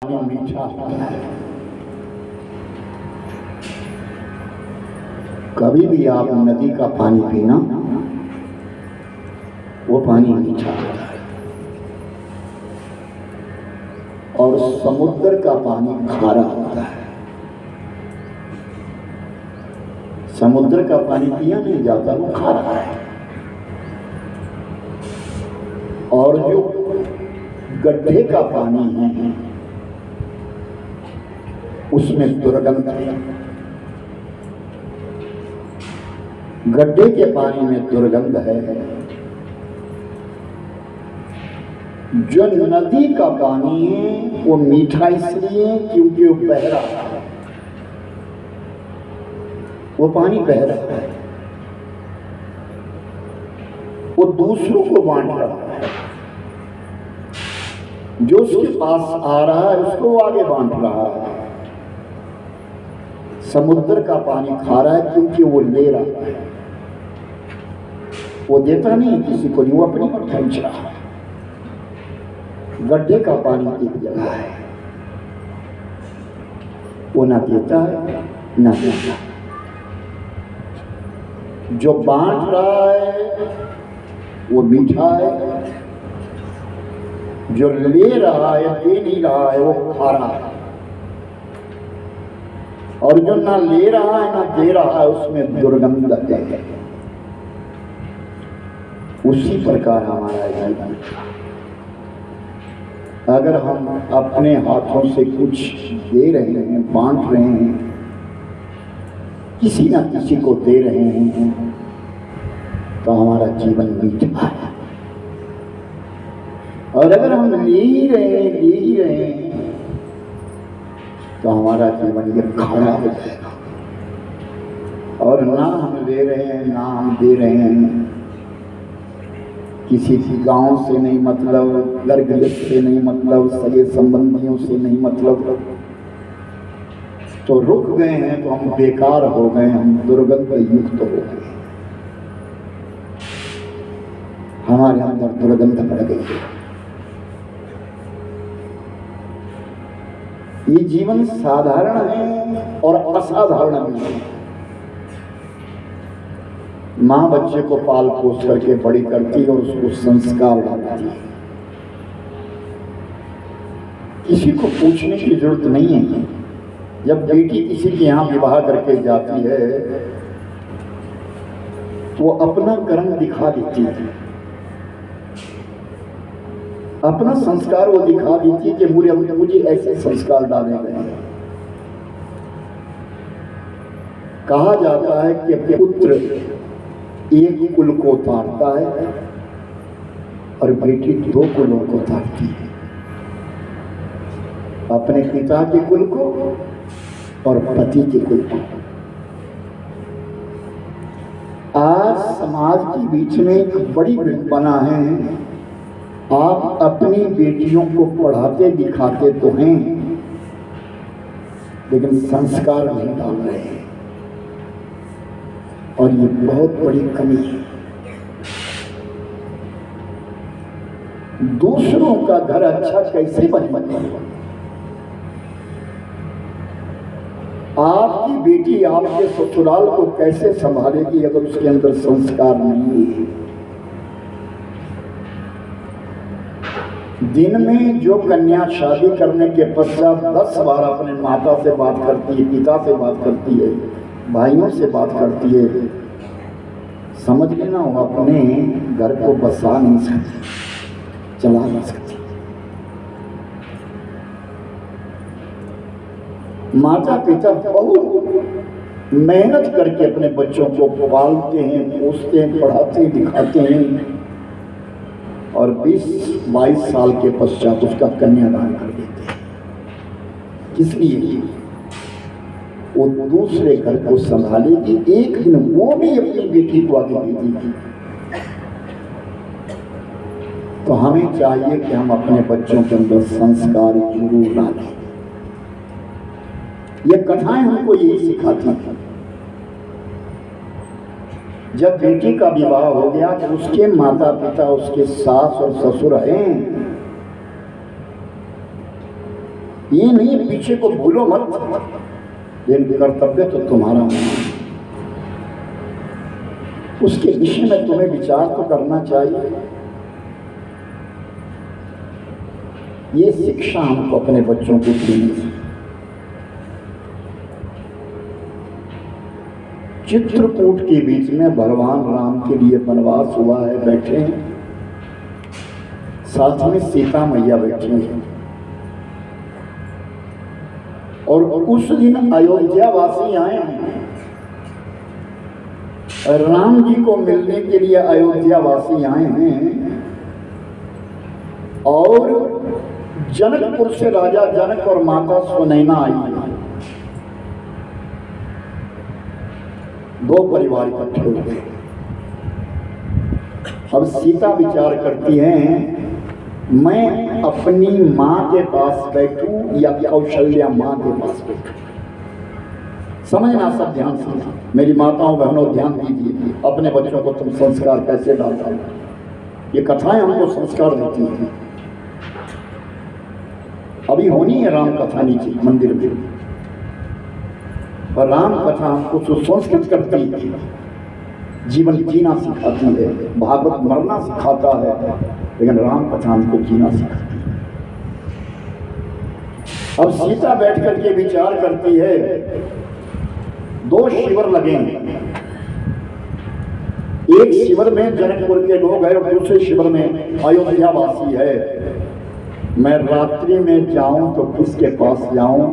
पानी मीठा होता है। कभी भी आप नदी का पानी पीना, वो पानी मीठा होता है। और समुद्र का पानी खारा होता है। समुद्र का पानी पिया नहीं जाता, वो खारा है। और जो गड्ढे का पानी है उसमें दुर्गंध है। गड्ढे के पानी में दुर्गंध है। जो नदी का पानी है वो मीठा इसलिए क्योंकि वो बह रहा है। वो पानी बह रहा है, वो दूसरों को बांट रहा है। जो उसके पास आ रहा है उसको वो आगे बांट रहा है। समुद्र का पानी खारा है क्योंकि वो ले रहा है, वो देता नहीं किसी को, नहीं, वो अपनी पर खींच रहा है। गड्ढे का पानी एक जगह है, वो ना देता है ना देता। जो बांट रहा है वो मीठा है, जो ले रहा है, दे नहीं रहा है, वो खारा है। और जो ना ले रहा है ना दे रहा है उसमें दुर्गंध है। उसी प्रकार हमारा जीवन, अगर हम अपने हाथों से कुछ दे रहे हैं, बांट रहे हैं, किसी ना किसी को दे रहे हैं, तो हमारा जीवन मीठा है। और अगर हम ले ही रहे हैं तो हमारा जीवन ये खारा हो जाएगा। और ना हम ले रहे हैं ना हम दे रहे हैं, किसी गांव से नहीं मतलब, घर गृहस्थ से नहीं मतलब, सगे संबंधियों से नहीं मतलब, तो रुक गए हैं तो हम बेकार हो गए, हम दुर्गंध युक्त हो गए, हमारे अंदर दुर्गंध पड़ गई है। ये जीवन साधारण है और असाधारण भी है। माँ बच्चे को पाल पोस करके बड़ी करती है और उसको संस्कार डालती है। किसी को पूछने की जरूरत नहीं है। जब बेटी किसी के यहाँ विवाह करके जाती है तो वो अपना कर्म दिखा देती है, अपना संस्कार वो दिखा देती है कि मुझे ऐसे संस्कार डाले गए। कहा जाता है कि पुत्र एक कुल को तारता है और बेटी दो कुलों को तारती है, अपने पिता के कुल को और पति के कुल को। आज समाज के बीच में एक बड़ी विडंबना है। आप अपनी बेटियों को पढ़ाते दिखाते तो हैं, लेकिन संस्कार नहीं डाल रहे हैं, और ये बहुत बड़ी कमी है। दूसरों का घर अच्छा कैसे बनेगा? आपकी बेटी आपके ससुराल को कैसे संभालेगी अगर उसके अंदर संस्कार नहीं है? दिन में जो कन्या शादी करने के पश्चात 10 बार अपने माता से बात करती है, पिता से बात करती है, भाइयों से बात करती है, समझ लेना वो अपने घर को बसा नहीं सकती, चला नहीं सकती। माता पिता बहुत मेहनत करके अपने बच्चों को पालते हैं, पोसते हैं, पढ़ाते हैं, दिखाते हैं, और 20-22 साल के पश्चात उसका कन्यादान कर देते हैं। किस लिए? वो दूसरे घर को संभालेगी, एक दिन वो भी अपनी बेटी को आगे दे देगी। तो हमें चाहिए कि हम अपने बच्चों के अंदर संस्कार जरूर डालें। ये कथाएं हमको यही सिखाती हैं। जब बेटी का विवाह हो गया तो उसके माता पिता, उसके सास और ससुर हैं, ये नहीं पीछे को भूलो मत, लेकिन कर्तव्य तो तुम्हारा होना, उसके विषय में तुम्हें विचार तो करना चाहिए। ये शिक्षा हमको अपने बच्चों को देनी है। चित्रकूट के बीच में भगवान राम के लिए वनवास हुआ है, बैठे हैं, साथ में सीता मैया बैठी हैं। और उस दिन अयोध्या वासी आए हैं, राम जी को मिलने के लिए अयोध्या वासी आए हैं। और जनकपुर से राजा जनक और माता सुनैना आई है। दो परिवार इकट्ठे हो गए। अब सीता विचार करती हैं, मैं अपनी मां के पास बैठूं या कौशल्या मां के पास बैठूं। समझना सब ध्यान से, मेरी माताओं बहनों ध्यान दीजिए, अपने बच्चों को तुम संस्कार कैसे डालते हो। ये कथाएं हमको संस्कार देती हैं। अभी होनी है राम कथा नीचे मंदिर में, और राम कथा हमको सुसंस्कृत करती है, जीवन जीना सिखाती है। भागवत मरना सिखाता है, लेकिन राम कथा हमको जीना सिखाती है। अब सीता बैठ करके विचार करती है, दो शिविर लगे हैं, एक शिविर में जनकपुर के लोग हैं और दूसरे शिविर में अयोध्या वासी है। मैं रात्रि में जाऊं तो किसके पास जाऊं,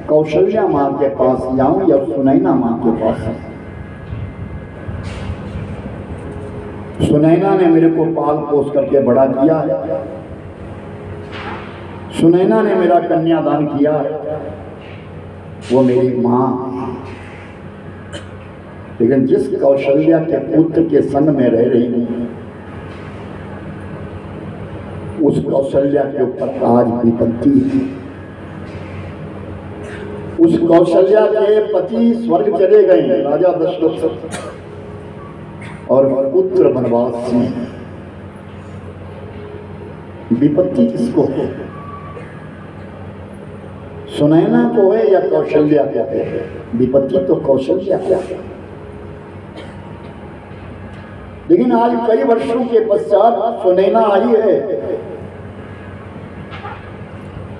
कौशल्या मां के पास जाऊं या सुनैना मां के पास? सुनैना ने मेरे को पाल पोस करके बड़ा किया है, सुनैना ने मेरा कन्यादान किया है, वो मेरी मां। लेकिन जिस कौशल्या के पुत्र के संग में रह रही हूं, उस कौशल्या के ऊपर आज विपत्ति है। उस कौशल्या के पति स्वर्ग चले गए, राजा दशरथ, और पुत्र वनवास में। विपत्ति किसको है, सुनैना को है या कौशल्या को है? विपत्ति तो कौशल्या को है। लेकिन आज कई वर्षों के पश्चात सुनैना आई है।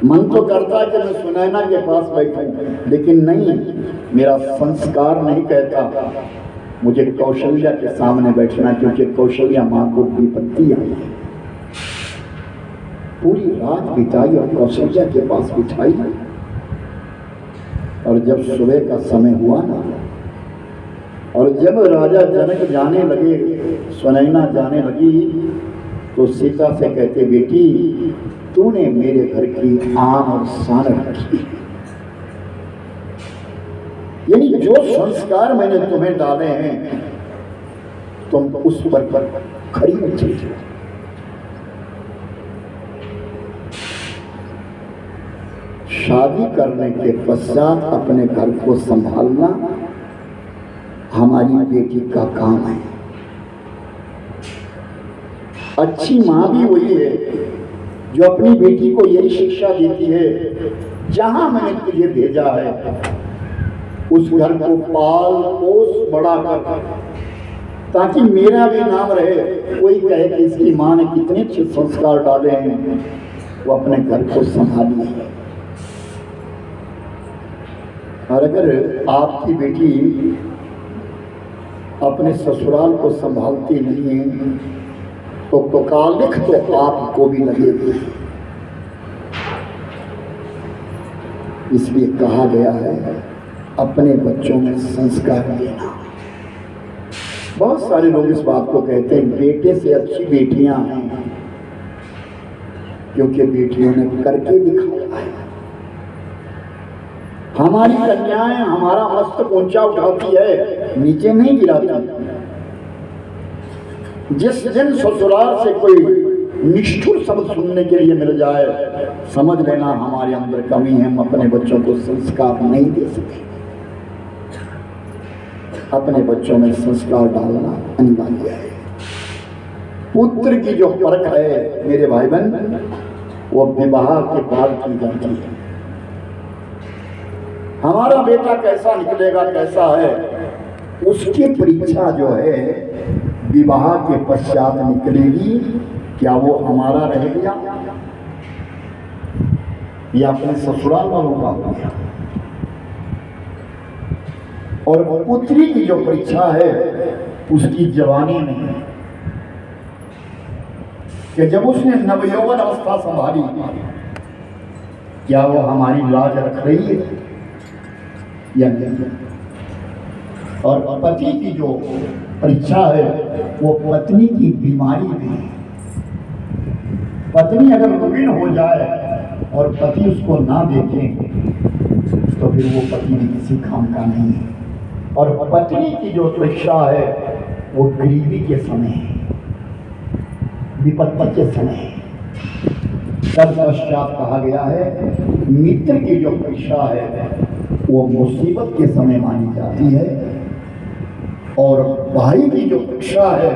मन तो करता है कि मैं सुनैना के पास बैठूं, लेकिन नहीं, मेरा संस्कार नहीं कहता मुझे कौशल्या के सामने बैठना, क्योंकि कौशल्या मां को विपत्ति आई है। पूरी रात बिताई और कौशल्या के पास बिठाई, और जब सुबह का समय हुआ ना, और जब राजा जनक जाने लगे, सुनैना जाने लगी, तो सीता से कहते, बेटी तूने मेरे घर की आन और शान रखी, यानी जो संस्कार मैंने तुम्हें डाले हैं तुम उस पर खरी उतरी। शादी करने के पश्चात अपने घर को संभालना हमारी बेटी का काम है। अच्छी मां भी वही है जो अपनी बेटी को यही शिक्षा देती है, जहां मैंने तुझे भेजा है उस घर को पाल पोस बड़ा कर, ताकि मेरा भी नाम रहे, कोई कहे कि इसकी मां ने कितने अच्छे संस्कार डाले हैं, वो अपने घर को संभाली है। और अगर आपकी बेटी अपने ससुराल को संभालती नहीं है तो कालिख तो आपको भी लगेगी। इसलिए कहा गया है अपने बच्चों में संस्कार देना। बहुत सारे लोग इस बात को कहते हैं बेटे से अच्छी बेटियां हैं, क्योंकि बेटियों ने करके दिखाया है। हमारी कन्याएं हमारा मस्तक ऊंचा उठाती है, नीचे नहीं गिराती। जिस दिन ससुराल से कोई निष्ठुर शब्द सुनने के लिए मिल जाए, समझ लेना हमारे अंदर कमी है, हम अपने बच्चों को संस्कार नहीं दे सके। अपने बच्चों में संस्कार डालना अनिवार्य है। पुत्र की जो परख है मेरे भाई बहन, वो विवाह के बाद की जाती है। हमारा बेटा कैसा निकलेगा, कैसा है, उसकी परीक्षा जो है विवाह के पश्चात निकलेगी। क्या वो हमारा रह गया या अपने ससुराल वालों का हो गया। और पुत्री की जो परीक्षा है उसकी जवानी में है कि जब उसने नवयौवन अवस्था संभाली, क्या वो हमारी लाज रख रही है या नहीं। और पति की जो परीक्षा है वो पत्नी की बीमारी में है। पत्नी अगर रुग्ण हो जाए और पति उसको ना देखे तो फिर वो पति भी किसी काम का नहीं है। और पत्नी की जो परीक्षा है वो गरीबी के समय है, विपत्ति के समय है। तत्पश्चात कहा गया है मित्र की जो परीक्षा है वो मुसीबत के समय मानी जाती है, और भाई की जो परीक्षा है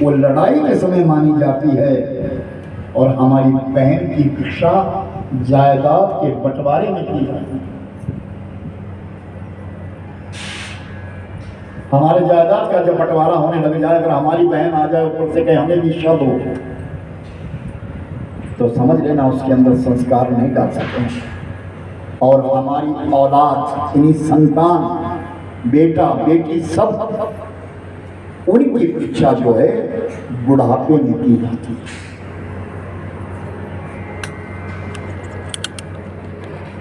वो लड़ाई के समय मानी जाती है, और हमारी बहन की परीक्षा जायदाद के बंटवारे में की जाती है। हमारे जायदाद का जब बंटवारा होने लग जाए, अगर हमारी बहन आ जाए ऊपर से कहे हमें भी शब्द हो, तो समझ लेना उसके अंदर संस्कार नहीं डाल सकते। और हमारी औलाद, यानी संतान, बेटा बेटी, सब उनकी परीक्षा जो है बुढ़ापे में की जाती है।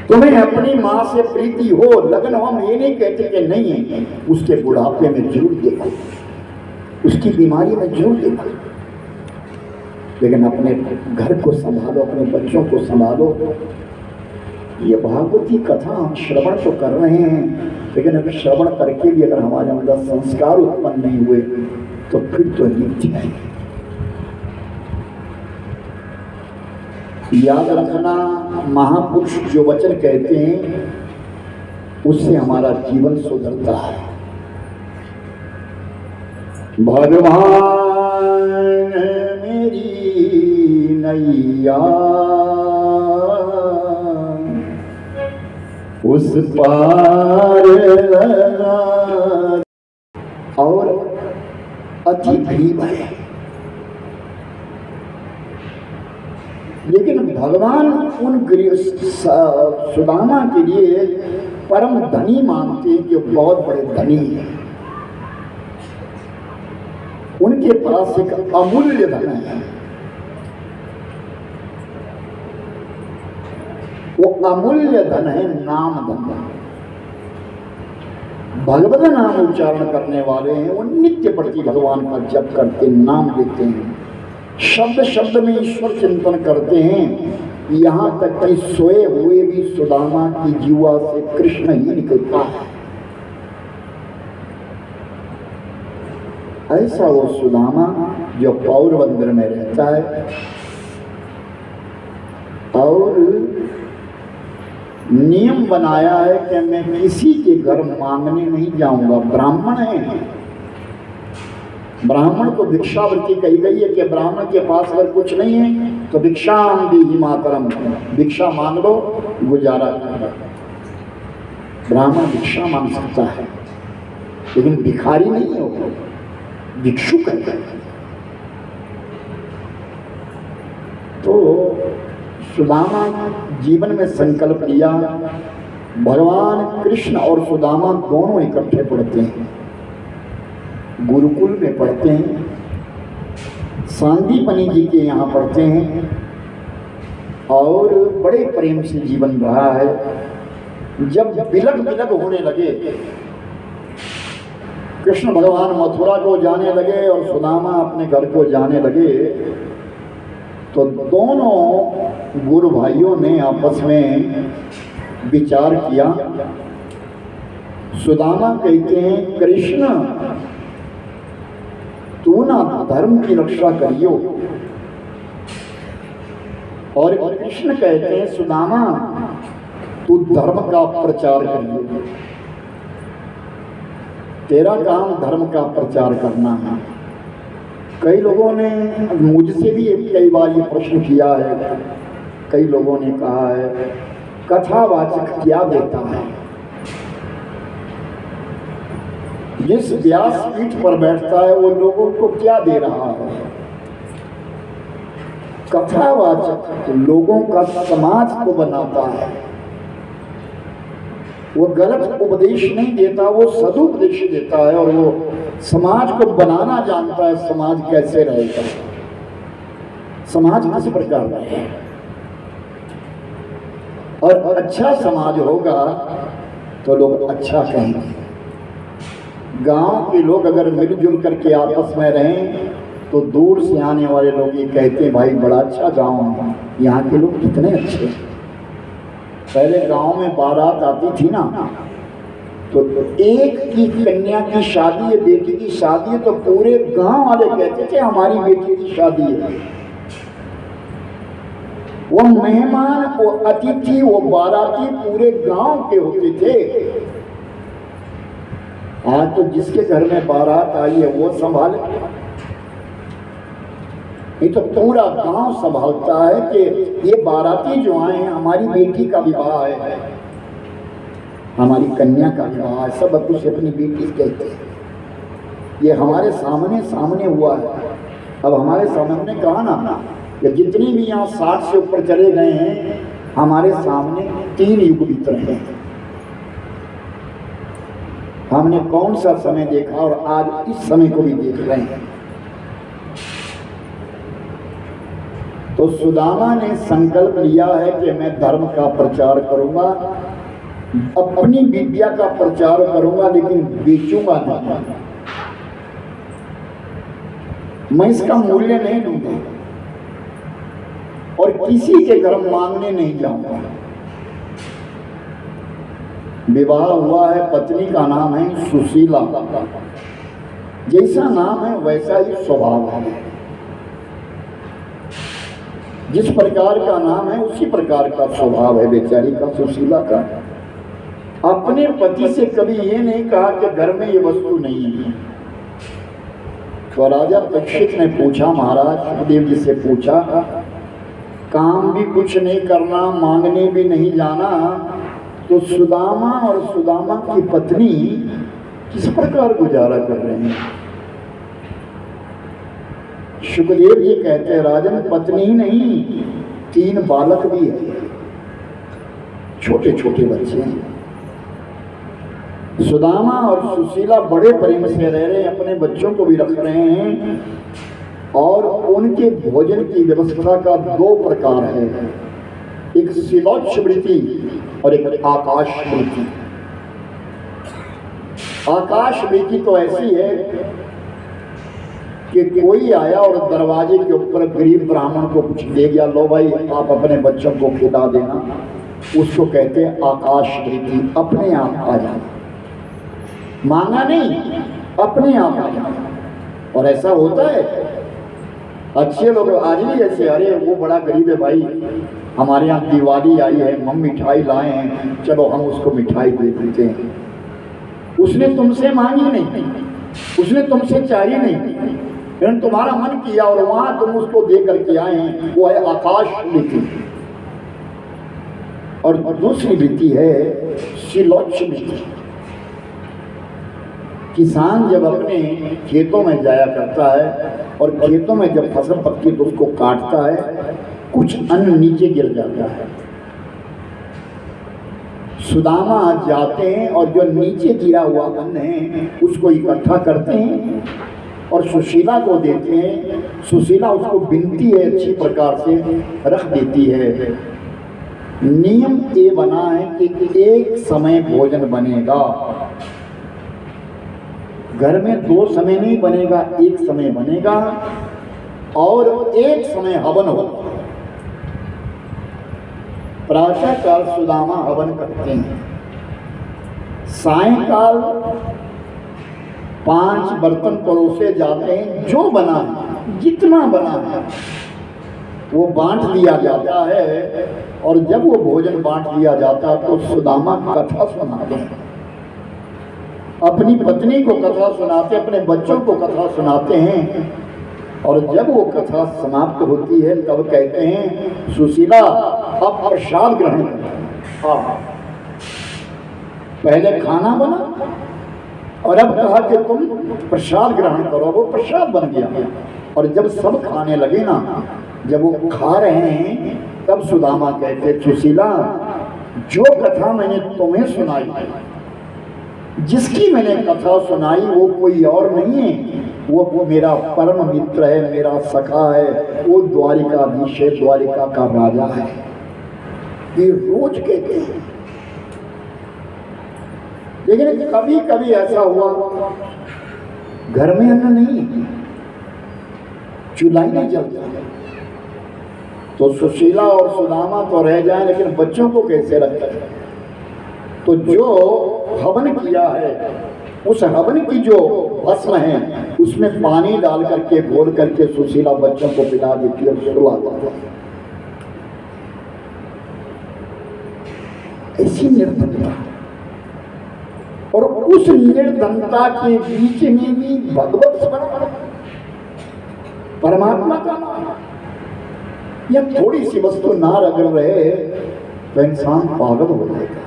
तुम्हें अपनी माँ से प्रीति हो, लगन हो, हम ये नहीं कहते कि नहीं है, उसके बुढ़ापे में जरूर देखो, उसकी बीमारी में जरूर देखो, लेकिन अपने घर को संभालो, अपने बच्चों को संभालो। ये भागवती कथा हम श्रवण तो कर रहे हैं, लेकिन अगर श्रवण करके भी अगर हमारे अंदर संस्कार उत्पन्न नहीं हुए तो फिर तो नीचे है। याद रखना, महापुरुष जो वचन कहते हैं उससे हमारा जीवन सुधरता है। भगवान मेरी नैया उस पार लगा, और अति गरीब है, लेकिन भगवान उन सुदामा के लिए परम धनी मानते हैं, जो बहुत बड़े धनी हैं। उनके पास एक अमूल्य धन है, वो अमूल्य धन है नाम धन। भगवत नाम उच्चारण करने वाले हैं, वो नित्य प्रति भगवान का जप करते, नाम लेते हैं, शब्द शब्द में ईश्वर चिंतन करते हैं। यहाँ तक कि सोए हुए भी सुदामा की जीवा से कृष्ण ही निकलता है। ऐसा वो सुदामा जो पौरवंद्र में रहता है और नियम बनाया है कि मैं किसी के घर मांगने नहीं जाऊंगा। ब्राह्मण है, ब्राह्मण को भिक्षावृत्ति कही गई है कि ब्राह्मण के पास अगर कुछ नहीं है तो भिक्षाम देहि मातरम, भिक्षा मांग लो, गुजारा करो। ब्राह्मण भिक्षा मांग सकता है, लेकिन भिखारी नहीं हो, भिक्षुक है। तो सुदामा जीवन में संकल्प लिया, भगवान कृष्ण और सुदामा दोनों इकट्ठे पढ़ते हैं, गुरुकुल में पढ़ते हैं, सांदीपनी जी के यहाँ पढ़ते हैं, और बड़े प्रेम से जीवन रहा है। जब बिलग बिलग होने लगे, कृष्ण भगवान मथुरा को जाने लगे और सुदामा अपने घर को जाने लगे, तो दोनों गुरु भाइयों ने आपस में विचार किया। सुदामा कहते हैं, कृष्ण तू ना धर्म की रक्षा करियो, और कृष्ण कहते हैं, सुदामा तू धर्म का प्रचार करियो, तेरा काम धर्म का प्रचार करना है। कई लोगों ने मुझसे भी कई बार ये प्रश्न किया है, कई लोगों ने कहा है कथावाचक क्या देता है, जिस व्यासपीठ पर बैठता है वो लोगों को क्या दे रहा है? कथावाचक लोगों का समाज को बनाता है। वो गलत उपदेश नहीं देता, वो सदुपदेश देता है और वो समाज को बनाना जानता है। समाज कैसे रहेगा, समाज किस प्रकार रहेगा, और अच्छा समाज होगा तो लोग अच्छा कहेंगे। गांव के लोग अगर मिलजुल करके आपस में रहें तो दूर से आने वाले लोग ये कहते हैं भाई बड़ा अच्छा गांव है, यहाँ के लोग कितने अच्छे हैं। पहले गांव में बारात आती थी ना, तो एक की कन्या की शादी है, बेटी की शादी है, तो पूरे गांव वाले कहते थे हमारी बेटी की शादी है। वो मेहमान, वो अतिथि, वो बाराती पूरे गांव के होते थे। आज तो जिसके घर में बारात आई है वो संभाले, ये तो पूरा गांव संभालता है कि ये बाराती जो आए हैं हमारी बेटी का विवाह है, हमारी कन्या का विवाह है, सब कुछ अपनी बेटी कहते हैं। ये हमारे सामने सामने हुआ है। अब हमारे सामने कहा ना कि जितने भी यहाँ 60 से ऊपर चले गए हैं, हमारे सामने 3 युग बीत रहे हैं। हमने कौन सा समय देखा और आज इस समय को भी देख रहे हैं। तो सुदामा ने संकल्प लिया है कि मैं धर्म का प्रचार करूंगा, अपनी विद्या का प्रचार करूंगा, लेकिन बेचूंगा नहीं, मैं इसका मूल्य नहीं लूंगा और किसी के घर मांगने नहीं जाऊंगा। विवाह हुआ है, पत्नी का नाम है सुशीला। जैसा नाम है वैसा ही स्वभाव है, जिस प्रकार का नाम है उसी प्रकार का स्वभाव है बेचारी का, सुशीला का। अपने पति से कभी ये नहीं कहा कि घर में ये वस्तु नहीं है। तो राजा परीक्षित ने पूछा, महाराज सुखदेव जी से पूछा, काम भी कुछ नहीं करना, मांगने भी नहीं जाना, तो सुदामा और सुदामा की पत्नी किस प्रकार गुजारा कर रहे हैं? सुखदेव जी कहते हैं, राजन पत्नी ही नहीं 3 बालक भी है, छोटे छोटे बच्चे हैं। सुदामा और सुशीला बड़े प्रेम से रह रहे हैं, अपने बच्चों को भी रख रहे हैं और उनके भोजन की व्यवस्था का 2 प्रकार है, एक शिलोच्छ वृत्ति और एक आकाश वृत्ति। आकाश वृत्ति तो ऐसी है कि कोई आया और दरवाजे के ऊपर गरीब ब्राह्मण को कुछ दे गया, लो भाई आप अपने बच्चों को खिला देना, उसको कहते हैं आकाश वृत्ति। अपने आप आ जाए, मांगा नहीं, अपने आप आ जाए। और ऐसा होता है, अच्छे लोग आज भी ऐसे, अरे वो बड़ा गरीब है भाई, हमारे यहाँ दिवाली आई है, हम मिठाई लाए हैं, चलो हम उसको मिठाई दे देते हैं। उसने तुमसे मांगी नहीं, उसने तुमसे चाहिए नहीं, लेकिन तुम्हारा मन किया और वहां तुम उसको दे करके आए हैं, वो है आकाश वृत्ति। और दूसरी वृत्ति है शिलोच्छ वृत्ति। किसान जब अपने खेतों में जाया करता है और खेतों में जब फसल पकती तो उसको काटता है, कुछ अन्न नीचे गिर जाता है। सुदामा जाते हैं और जो नीचे गिरा हुआ अन्न है उसको इकट्ठा करते हैं और सुशीला को देते हैं। सुशीला उसको बिनती है, अच्छी प्रकार से रख देती है। नियम ये बना है कि एक समय भोजन बनेगा, घर में 2 समय नहीं बनेगा, एक समय बनेगा और एक समय हवन होगा। प्रातः काल सुदामा हवन करते हैं, सायंकाल 5 बर्तन परोसे जाते हैं, जो बना है जितना बना है वो बांट दिया जाता है। और जब वो भोजन बांट दिया जाता है तो सुदामा कथा सुनाते हैं, अपनी पत्नी को कथा सुनाते, अपने बच्चों को कथा सुनाते हैं। और जब वो कथा समाप्त होती है तब कहते हैं, सुशीला अब प्रसाद ग्रहण करें। पहले खाना बना और अब कहा कि तुम प्रसाद ग्रहण करो। वो प्रसाद बन गया। और जब सब खाने लगे ना, जब वो खा रहे हैं, तब सुदामा कहते, सुशीला, जो कथा मैंने तुम्हें सुनाई, जिसकी मैंने कथा सुनाई, वो कोई और नहीं है, वो मेरा परम मित्र है, मेरा सखा है, वो द्वारिकाधीश है, द्वारिका का राजा है। ये रोज कहते हैं। लेकिन कभी कभी ऐसा हुआ, घर में अन्न नहीं, चूल्हा ही नहीं जलता, तो सुशीला और सुदामा तो रह जाए, लेकिन बच्चों को कैसे रखें? तो जो हवन किया है, उस हवन की जो भस्म है, उसमें पानी डाल करके घोल करके सुशीला बच्चों को पिला देती है और सुला देती है। ऐसी निर्धनता, और उस निर्धनता के बीच में भी भगवत स्मरण, परमात्मा का नाम, या थोड़ी सी वस्तु ना अगर रहे तो इंसान पागल हो जाएगा।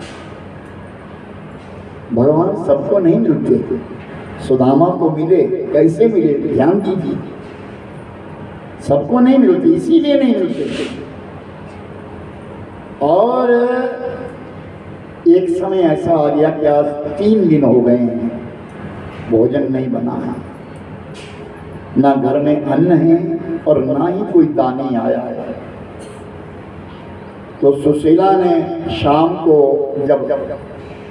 भगवान सबको नहीं मिलते, सुदामा को मिले, कैसे मिले? ध्यान दीजिए, सबको नहीं मिलते, इसीलिए नहीं मिलते। और एक समय ऐसा आ गया कि आज 3 दिन हो गए हैं, भोजन नहीं बना है, ना घर में अन्न है और ना ही कोई दानी आया है। तो सुशीला ने शाम को, जब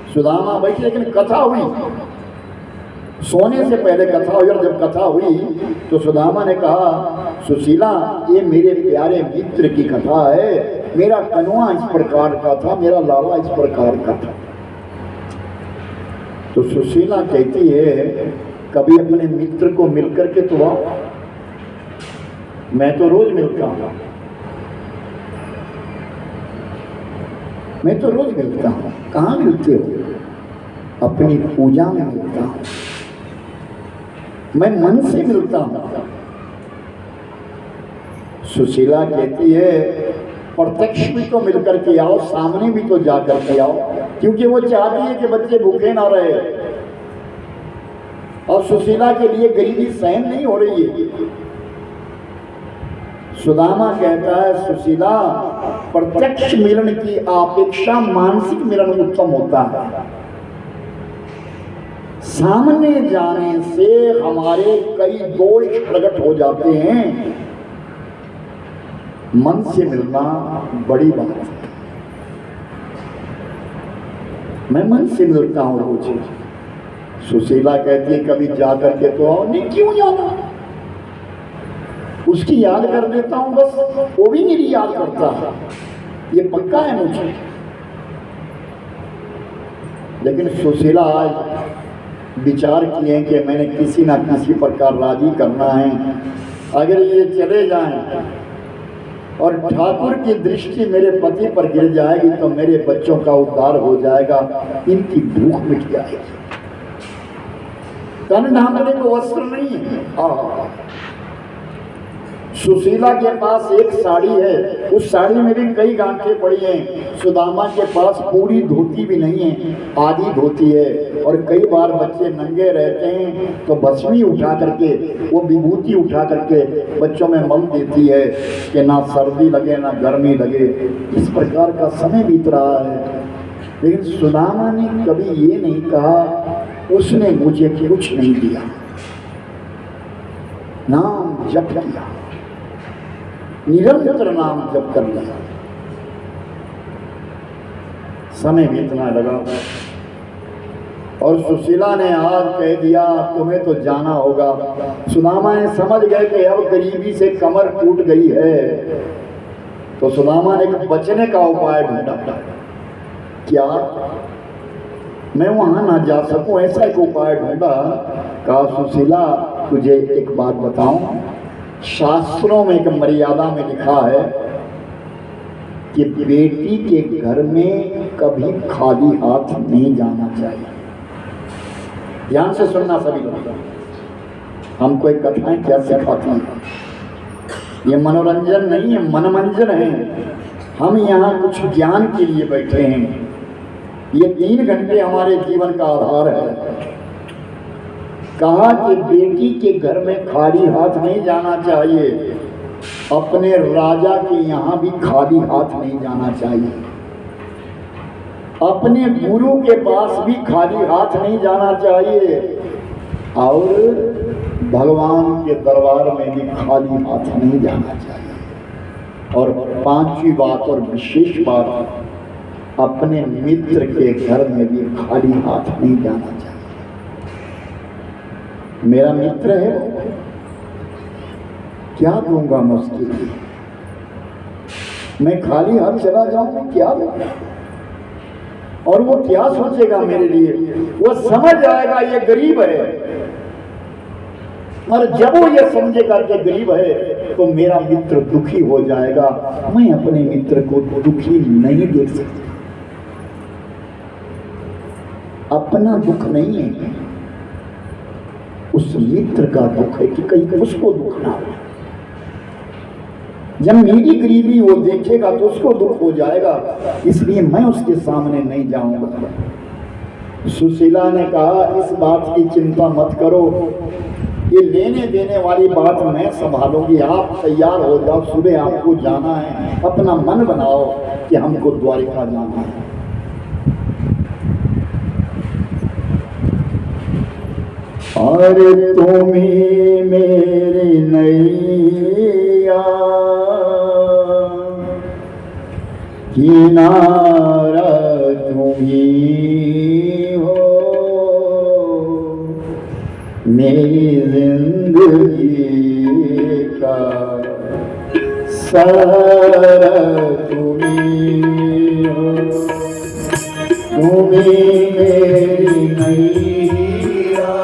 सुदामा बैठे, लेकिन कथा हुई, सोने से पहले कथा हुई, और जब कथा हुई तो सुदामा ने कहा, सुशीला, ये मेरे प्यारे मित्र की कथा है, मेरा कनुआ इस प्रकार का था, मेरा लाला इस प्रकार का था। तो सुशीला कहती है, कभी अपने मित्र को मिलकर के तो आओ, मैं तो रोज मिलता हूं, मैं तो रोज मिलता हूं। कहाँ मिलते हो? अपनी पूजा में मिलता हूं, मैं मन से मिलता हूं। सुशीला कहती है, प्रत्यक्ष भी तो मिलकर के आओ, सामने भी तो जाकर के आओ, क्योंकि वो चाहती है कि बच्चे भूखे ना रहे, और सुशीला के लिए गरीबी सहन नहीं हो रही है। सुदामा कहता है, सुशीला, प्रत्यक्ष मिलन की अपेक्षा मानसिक मिलन उत्तम होता है। सामने जाने से हमारे कई दोष प्रकट हो जाते हैं, मन से मिलना बड़ी बात है। मैं मन से मिलता हूं रोज। सुशीला कहती है, कभी जाकर के तो आओ। नहीं, क्यों जाना? उसकी याद कर देता हूं बस, वो भी मेरी याद करता है, ये पक्का है मुझे। लेकिन सुशीला आज विचार किए कि मैंने किसी ना किसी प्रकार राजी करना है। अगर ये चले जाएं और ठाकुर की दृष्टि मेरे पति पर गिर जाएगी तो मेरे बच्चों का उद्धार हो जाएगा, इनकी भूख मिट जाएगी। तन ढांकने को वस्त्र नहीं है। सुशीला के पास एक साड़ी है, उस साड़ी में भी कई गांठें पड़ी हैं। सुदामा के पास पूरी धोती भी नहीं है, आधी धोती है। और कई बार बच्चे नंगे रहते हैं तो भस्मी उठा करके, वो विभूति उठा करके बच्चों में मल देती है कि ना सर्दी लगे ना गर्मी लगे। इस प्रकार का समय बीत रहा है, लेकिन सुदामा ने कभी ये नहीं कहा उसने मुझे कुछ नहीं दिया, नाम जप किया, निरंतर नाम जप कर लिया। समय बीतना लगा और सुशीला ने आज कह दिया तुम्हें तो जाना होगा। सुदामा ने समझ गए कि अब गरीबी से कमर टूट गई है, तो सुदामा ने बचने का उपाय ढूंढा। क्या मैं वहां ना जा सकूं, ऐसा एक उपाय ढूंढा। कहा, सुशीला तुझे एक बात बताऊं, शास्त्रों में एक मर्यादा में लिखा है कि बेटी के घर में कभी खाली हाथ नहीं जाना चाहिए। ध्यान से सुनना सभी लोग, हमको एक कथाएं क्या सिखाती हैं। ये मनोरंजन नहीं है, मनमंजन है। हम यहाँ कुछ ज्ञान के लिए बैठे हैं। ये 3 घंटे हमारे जीवन का आधार है। कहा कि बेटी के घर में खाली हाथ नहीं जाना चाहिए, अपने राजा के यहाँ भी खाली हाथ नहीं जाना चाहिए, अपने गुरु के पास भी खाली हाथ नहीं जाना चाहिए, और भगवान के दरबार में भी खाली हाथ नहीं जाना चाहिए। और पांचवी बात और विशेष बात, अपने मित्र के घर में भी खाली हाथ नहीं जाना चाहिए। मेरा मित्र है, क्या दूंगा मैं उसके लिए? मैं खाली हाथ चला जाऊंगा, क्या दूंगा? और वो क्या सोचेगा मेरे लिए? वो समझ जाएगा ये गरीब है, और जब वो ये समझेगा कि गरीब है तो मेरा मित्र दुखी हो जाएगा। मैं अपने मित्र को दुखी नहीं देख सकता। अपना दुख नहीं है, उस मित्र का दुख है कि कहीं उसको दुख ना हो। जब मेरी गरीबी वो देखेगा तो उसको दुख हो जाएगा, इसलिए मैं उसके सामने नहीं जाऊंगा। सुशीला ने कहा, इस बात की चिंता मत करो, ये लेने देने वाली बात मैं संभालूंगी, आप तैयार हो जाओ, सुबह आपको जाना है, अपना मन बनाओ कि हमको द्वारिका जाना है। अरे तुम्ही मेरी नैया किनारा तुम्ही हो, मेरी जिंदगी का सारा तुम्ही हो। तुम्ही मेरी नैया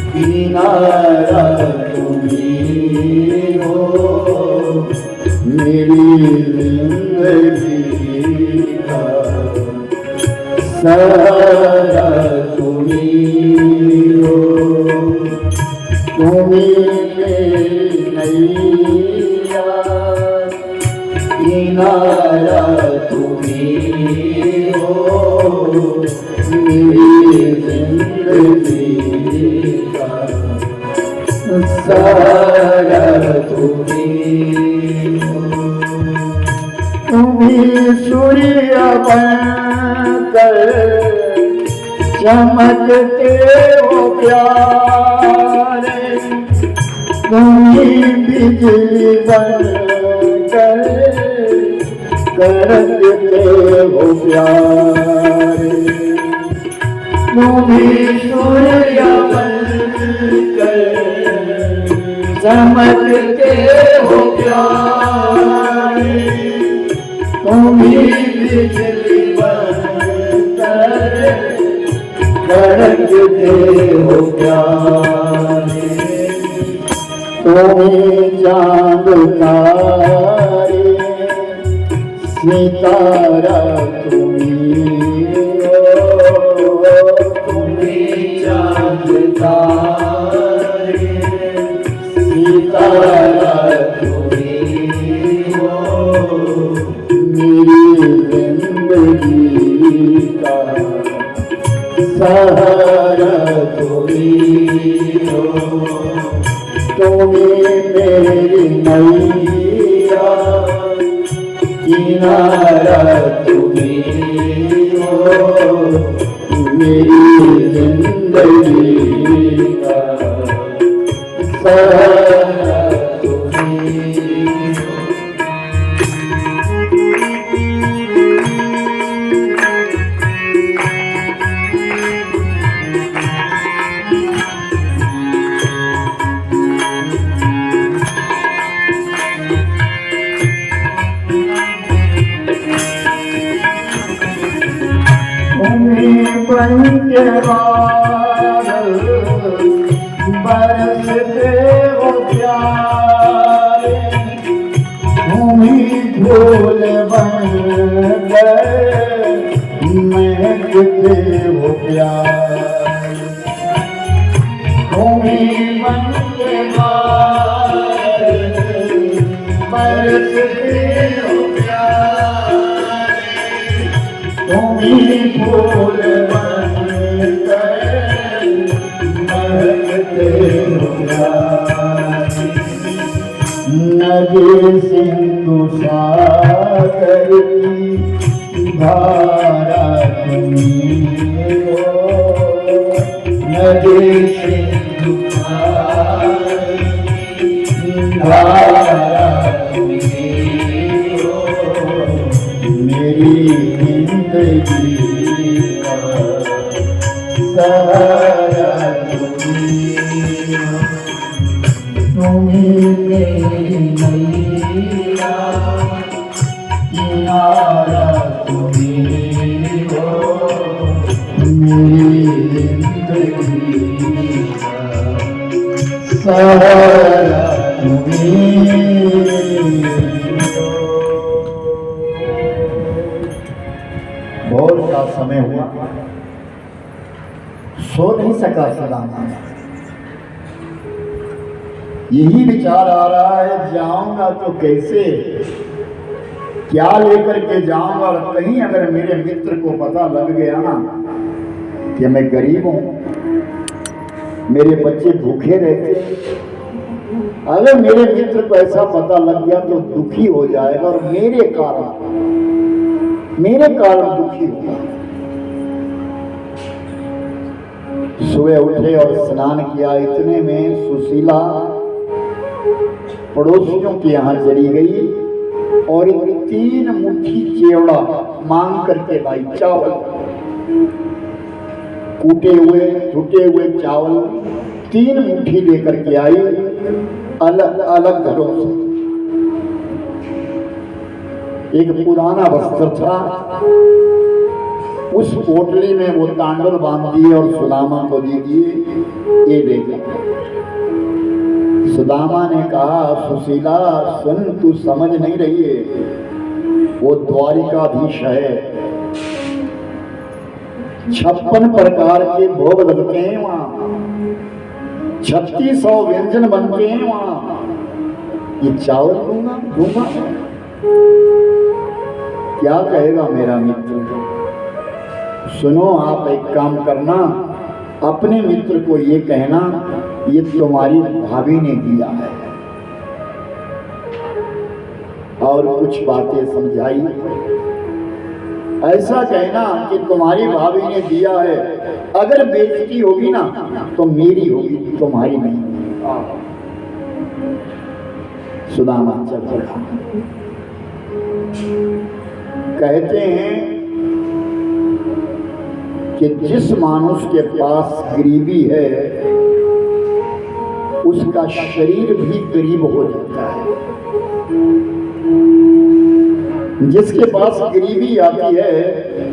किनारा तुम्ही हो, मेरी जिंदगी का सारा तुम्ही हो। तुम्ही मेरी नैया किनारा तुम्ही हो, मेरी जिंदगी का सारा तुम्ही हो। तुम्ही सूर्य बनकर चमकते हो प्यारे, तुम्ही बिजली बनकर कड़कते हो प्यारे। तुम्ही सूर्य बनकर चमकते हो प्यारे, तुम्ही बिजली बनकर कड़कते हो प्यारे। तुम्ही चांद तारे सितारा तुम्ही हो, तुम्ही चांद तारे सितारा तुम्ही हो, मेरी जिंदगी का सहारा तुम्ही हो। तुम्ही मेरी नैया किनारा तुम्ही हो, मेरी जिंदगी का सहारा तुम्ही हो। बनके बादल बरसते हो प्यारे, तुम्ही फूल बनकर महकते हो प्यारे। तुम्ही बनके बादल बरसते हो प्यारे, तुम्ही फूल बनकर धारा तुम्हें हो, नदी से धारा तुम्हें हो, मेरी जिंदगी का सहारा तुम्हें हो, तुम्हें मेरी मैया किनारा तुम्हें हो, मेरी जिंदगी का सहारा तुम्हें हो। भोर का समय हुआ, सो नहीं सका सुदामा। यही विचार आ रहा है, जाऊंगा तो कैसे, क्या लेकर के जाऊंगा, और कहीं अगर मेरे मित्र को पता लग गया ना कि मैं गरीब हूं, मेरे बच्चे भूखे रहते, अगर मेरे मित्र को ऐसा पता लग गया तो दुखी हो जाएगा और मेरे कारण दुखी होगा। सुबह उठे और स्नान किया, इतने में सुशीला पड़ोसियों के यहाँ चली गई और 3 मुट्ठी चेवड़ा मांग करके लाई, चावल, कूटे हुए टूटे हुए चावल 3 मुट्ठी लेकर के आई, अलग अलग घरों से। एक पुराना वस्त्र था, उस पोटली में वो तांडव बांध दिए और सुदामा को दे दिए, ये ले जा। सुदामा ने कहा, सुशीला सुन, तू समझ नहीं रही है, वो द्वारिकाधीश है, 56 प्रकार के भोग लगते हैं वहां, 3600 व्यंजन बनते हैं वहां, ये चावल दूंगा क्या कहेगा मेरा मित्र। सुनो, आप एक काम करना, अपने मित्र को ये कहना, ये तुम्हारी भाभी ने दिया है, और कुछ बातें समझाई। ऐसा कहना कि तुम्हारी भाभी ने दिया है, अगर बेइज्जती होगी ना तो मेरी होगी, तुम्हारी नहीं। सुदामा चल पड़ा। कहते हैं कि जिस मानुष के पास गरीबी है उसका शरीर भी गरीब हो जाता है, जिसके पास गरीबी आती है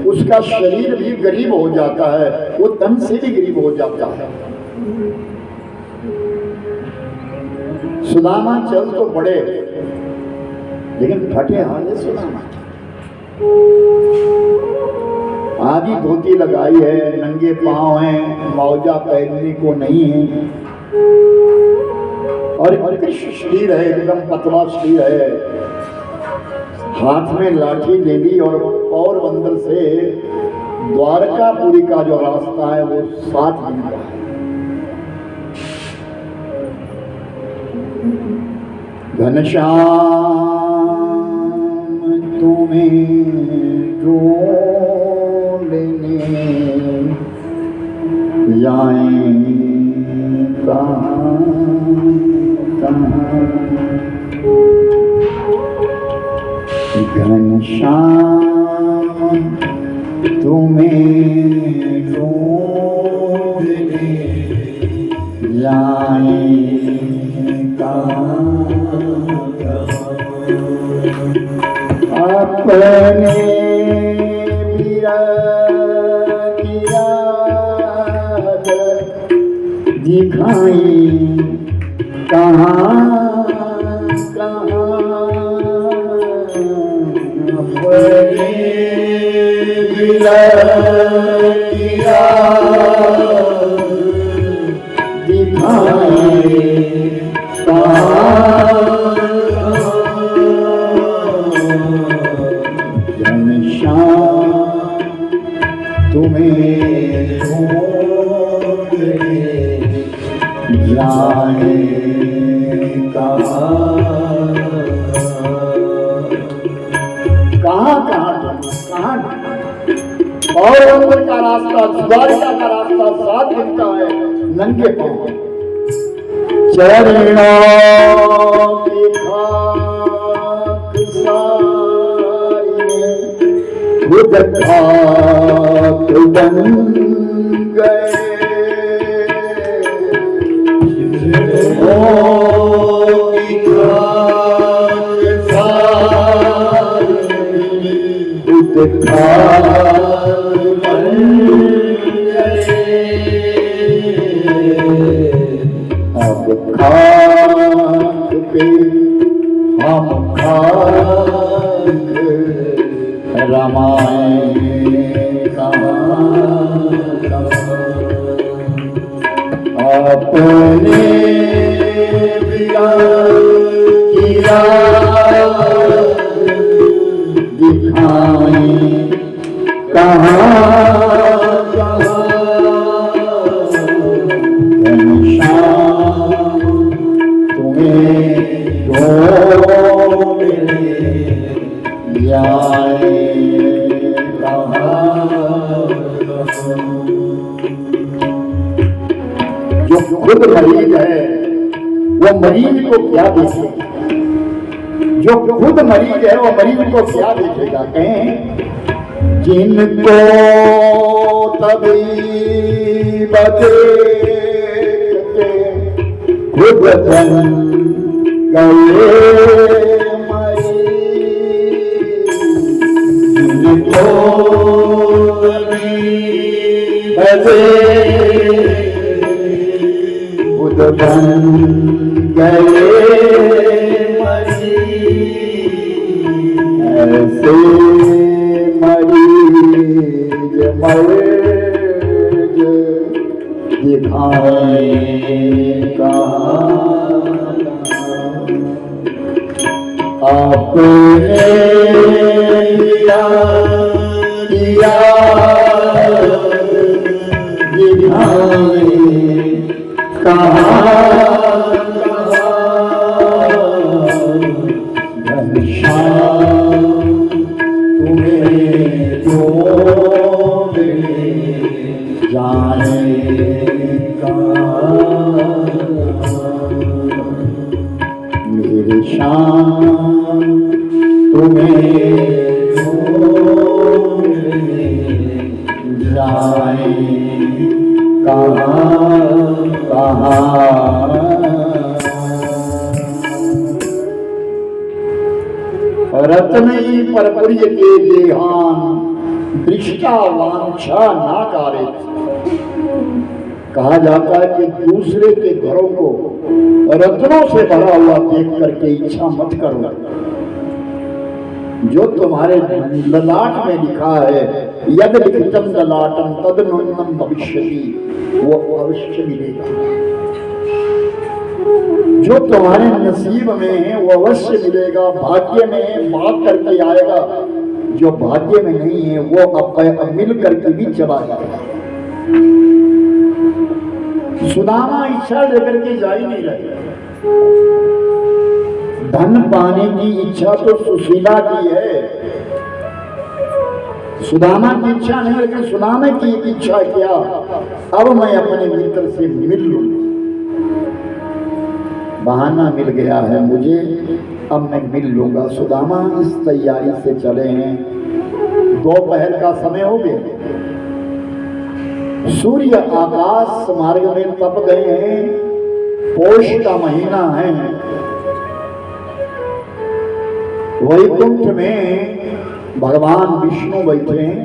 उसका शरीर भी गरीब हो जाता है, वो तन से भी गरीब हो जाता है। सुदामा चल तो पड़े, लेकिन फटे हाल सुदामा। आधी धोती लगाई है, नंगे पांव हैं, मौजा पहनने को नहीं है, और कृष्ण शरीर है, एकदम पतला शरीर है, हाथ में लाठी ले ली और पोरबंदर से द्वारकापुरी का जो रास्ता है वो 7 दिन का है। घनश्याम तुम्हें ढूंढने जाएं कहाँ कहाँ, घनश्याम तुम्हें ढूंढने जाएं कहाँ कहाँ, अपने दिखाई कहाँ कहाँ, अपने दिखाई कहाँ, घनश्याम तुम्हें जाने कहाँ कहाँ और अंदर का रास्ता, द्वारिका का रास्ता साथ दिखता है नंगे पांव। चरणों की खाक सारी खुद खाक बन गए। अब खाक पे हम खाक रमाए अपने किया दिखाए कहाँ जो खुद मरीज है वो मरीज को क्या देखेगा? जो खुद मरीज है वो मरीज को क्या देखेगा? कहें जिनको तबीब देखते खुद बन गए जिनको खुद बन गए ऐसे मरीज मर्ज दिखाए आपने दिया दिखाए कहाँ मेरे शाम तुम्हें जाए कहाँ रत्नई परपुर्य के देहान दृष्टा वांछा ना कारे। कहा जाता है कि दूसरे के घरों को रत्नों से भरा हुआ देख करके इच्छा मत करो। जो तुम्हारे ललाट में लिखा है यद लिखितम ललाटम तद नूनम भविष्यति, वो अवश्य मिलेगा। जो तुम्हारे नसीब में है वो अवश्य मिलेगा, भाग्य में है बात करके आएगा। जो भाग्य में नहीं है वो अब मिल करके भी चला जाएगा। सुदामा इच्छा लेकर के जा ही नहीं रहे। धन पाने की इच्छा तो सुशीला की है, सुदामा की इच्छा नहीं। लेकिन सुदामा की इच्छा क्या? अब मैं अपने मित्र से मिल लूं, बहाना मिल गया है मुझे, अब मैं मिल लूंगा। सुदामा इस तैयारी से चले हैं। दोपहर का समय हो गया, सूर्य आकाश मार्ग में तप गए हैं, पौष का महीना है। वैकुंठ में भगवान विष्णु बैठे हैं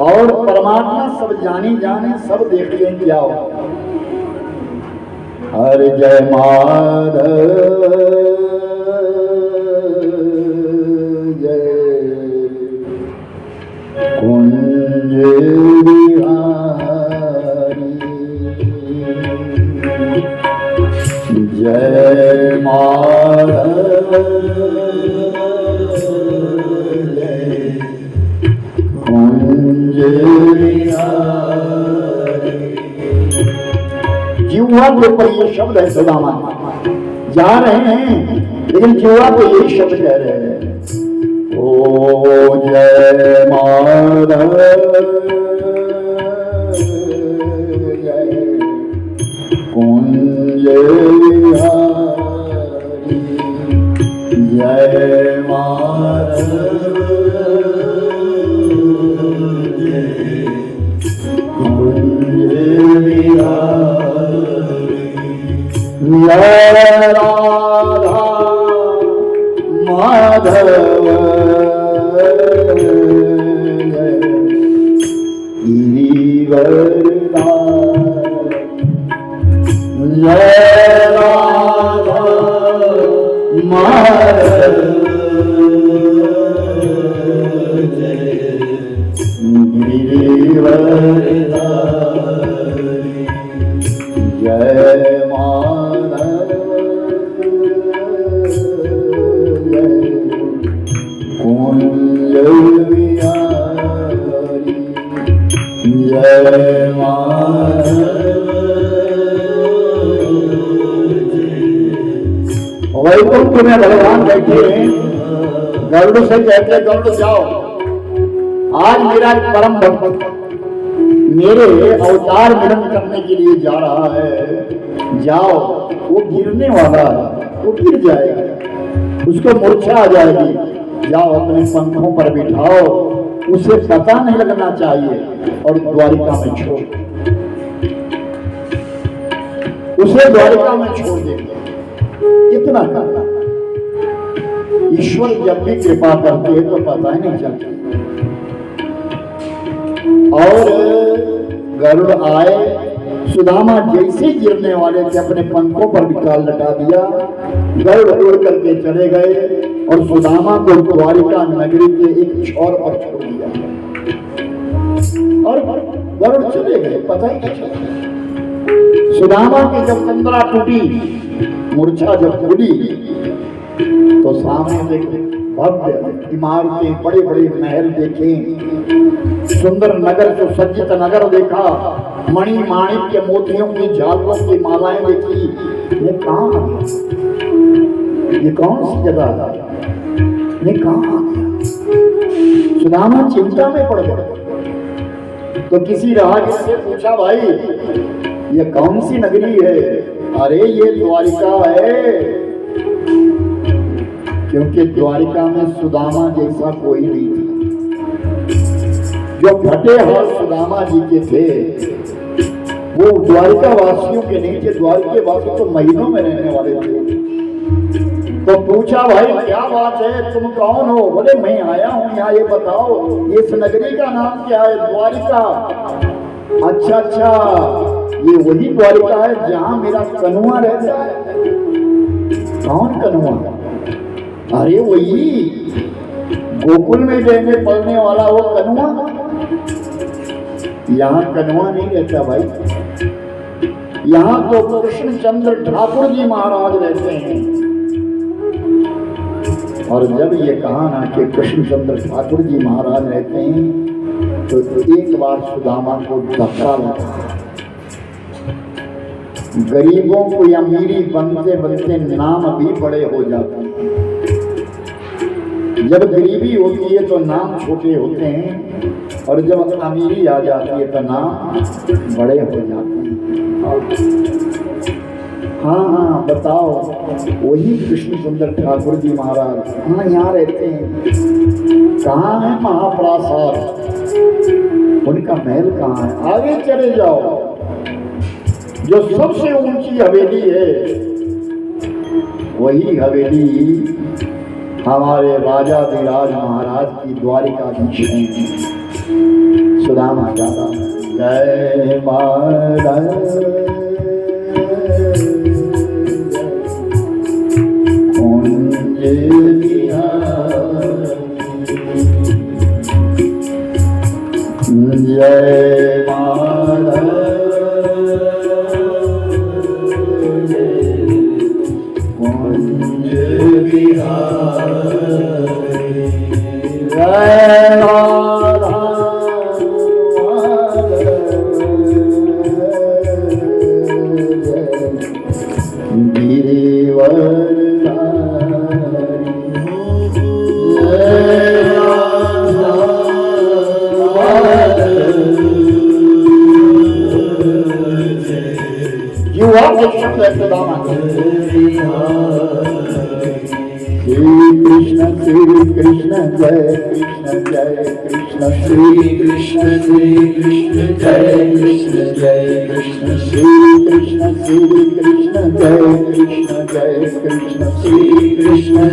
और परमात्मा सब जानी जाने, सब देख लें क्या हो। हर जय माधव जय कुंज बिहारी जय माधव जय कुंज बिहारी। जिह्वा के ऊपर ये शब्द है, सुदामा जा रहे हैं लेकिन जिह्वा पे यही शब्द कह रहे हैं। कुंज बिहारी जय वैकुंठ में भगवान बैठे हैं। गरुड़ से कहते गरुड़ जाओ, आज मेरा परम भक्त मेरे अवतार मिलन करने के लिए जा रहा है, जाओ। वो गिरने वाला है, वो गिर जाएगा, उसको मूर्छा आ जाएगी, जाओ अपने पंखों पर बिठाओ, उसे पता नहीं लगना चाहिए और द्वारिका में छोड़, उसे द्वारिका में छोड़ देंगे। इतना करना। ईश्वर जब भी कृपा करते हैं तो पता ही नहीं चलता। और गरुड़ आए, सुदामा जैसे गिरने वाले थे अपने पंखों पर निकाल लटा दिया, गरुड़ उड़ करके चले गए और सुदामा को द्वारिका नगरी के एक छोर पर छोड़ दिया और गरुड़ चले गए, पता ही नहीं चला। सुदामा की जब तंद्रा टूटी, मूर्छा जब खुली, तो सामने देखे भव्य इमारतें, बड़े बड़े महल देखे, सुंदर नगर जो सज्जित नगर देखा, मणि माणिक्य मोतियों की झालरों की मालाएं देखी। ये कहाँ आ गया? ये कौन सी जगह है? ये कहाँ आ गया? सुदामा चिंता में पड़ गए। तो किसी राहगीर से पूछा, भाई ये कौन सी नगरी है? अरे ये द्वारिका है, क्योंकि द्वारिका में सुदामा जैसा कोई नहीं था। जो फटे हाथ सुदामा जी के थे वो द्वारिका वासियों के नहीं थे, द्वारिका वासी तो महीनों में रहने वाले थे। तो पूछा, भाई क्या बात है, तुम कौन हो? बोले मैं आया हूँ यहाँ, ये बताओ इस नगरी का नाम क्या है? द्वारिका। अच्छा अच्छा, ये वही द्वारिका है जहाँ मेरा कनुआ रहता है। कौन कनुआ? अरे वही गोकुल में रहने पड़ने वाला वो कनुआ। यहाँ कनुआ नहीं रहता भाई, यहाँ तो कृष्णचंद्र ठाकुर जी महाराज रहते हैं। और जब ये कहा ना कि कृष्णचंद्र ठाकुर जी महाराज रहते हैं, तो एक बार सुदामा को धक्का लगा। गरीबों को अमीरी बनते बनते नाम भी बड़े हो जाते हैं। जब गरीबी होती है तो नाम छोटे होते हैं, और जब अमीरी आ जाती है तो नाम बड़े हो जाते हैं। हाँ हाँ बताओ, वही कृष्णचंद्र ठाकुर जी महाराज हाँ यहाँ रहते हैं। कहाँ है महाप्रासाद? उनका महल कहाँ है? आगे चले जाओ, जो सबसे ऊंची हवेली है वही हवेली हमारे राजा धीराज महाराज की द्वारिकाधीश हैं। सुदामा जाता जय महाराज कुंज बिहारी जय महाराज कुंज बिहारी जय Krishna Jai Krishna Jai Krishna Shri Krishna Jai Krishna Jai Krishna Shri Krishna Jai Krishna Jai Krishna Shri Krishna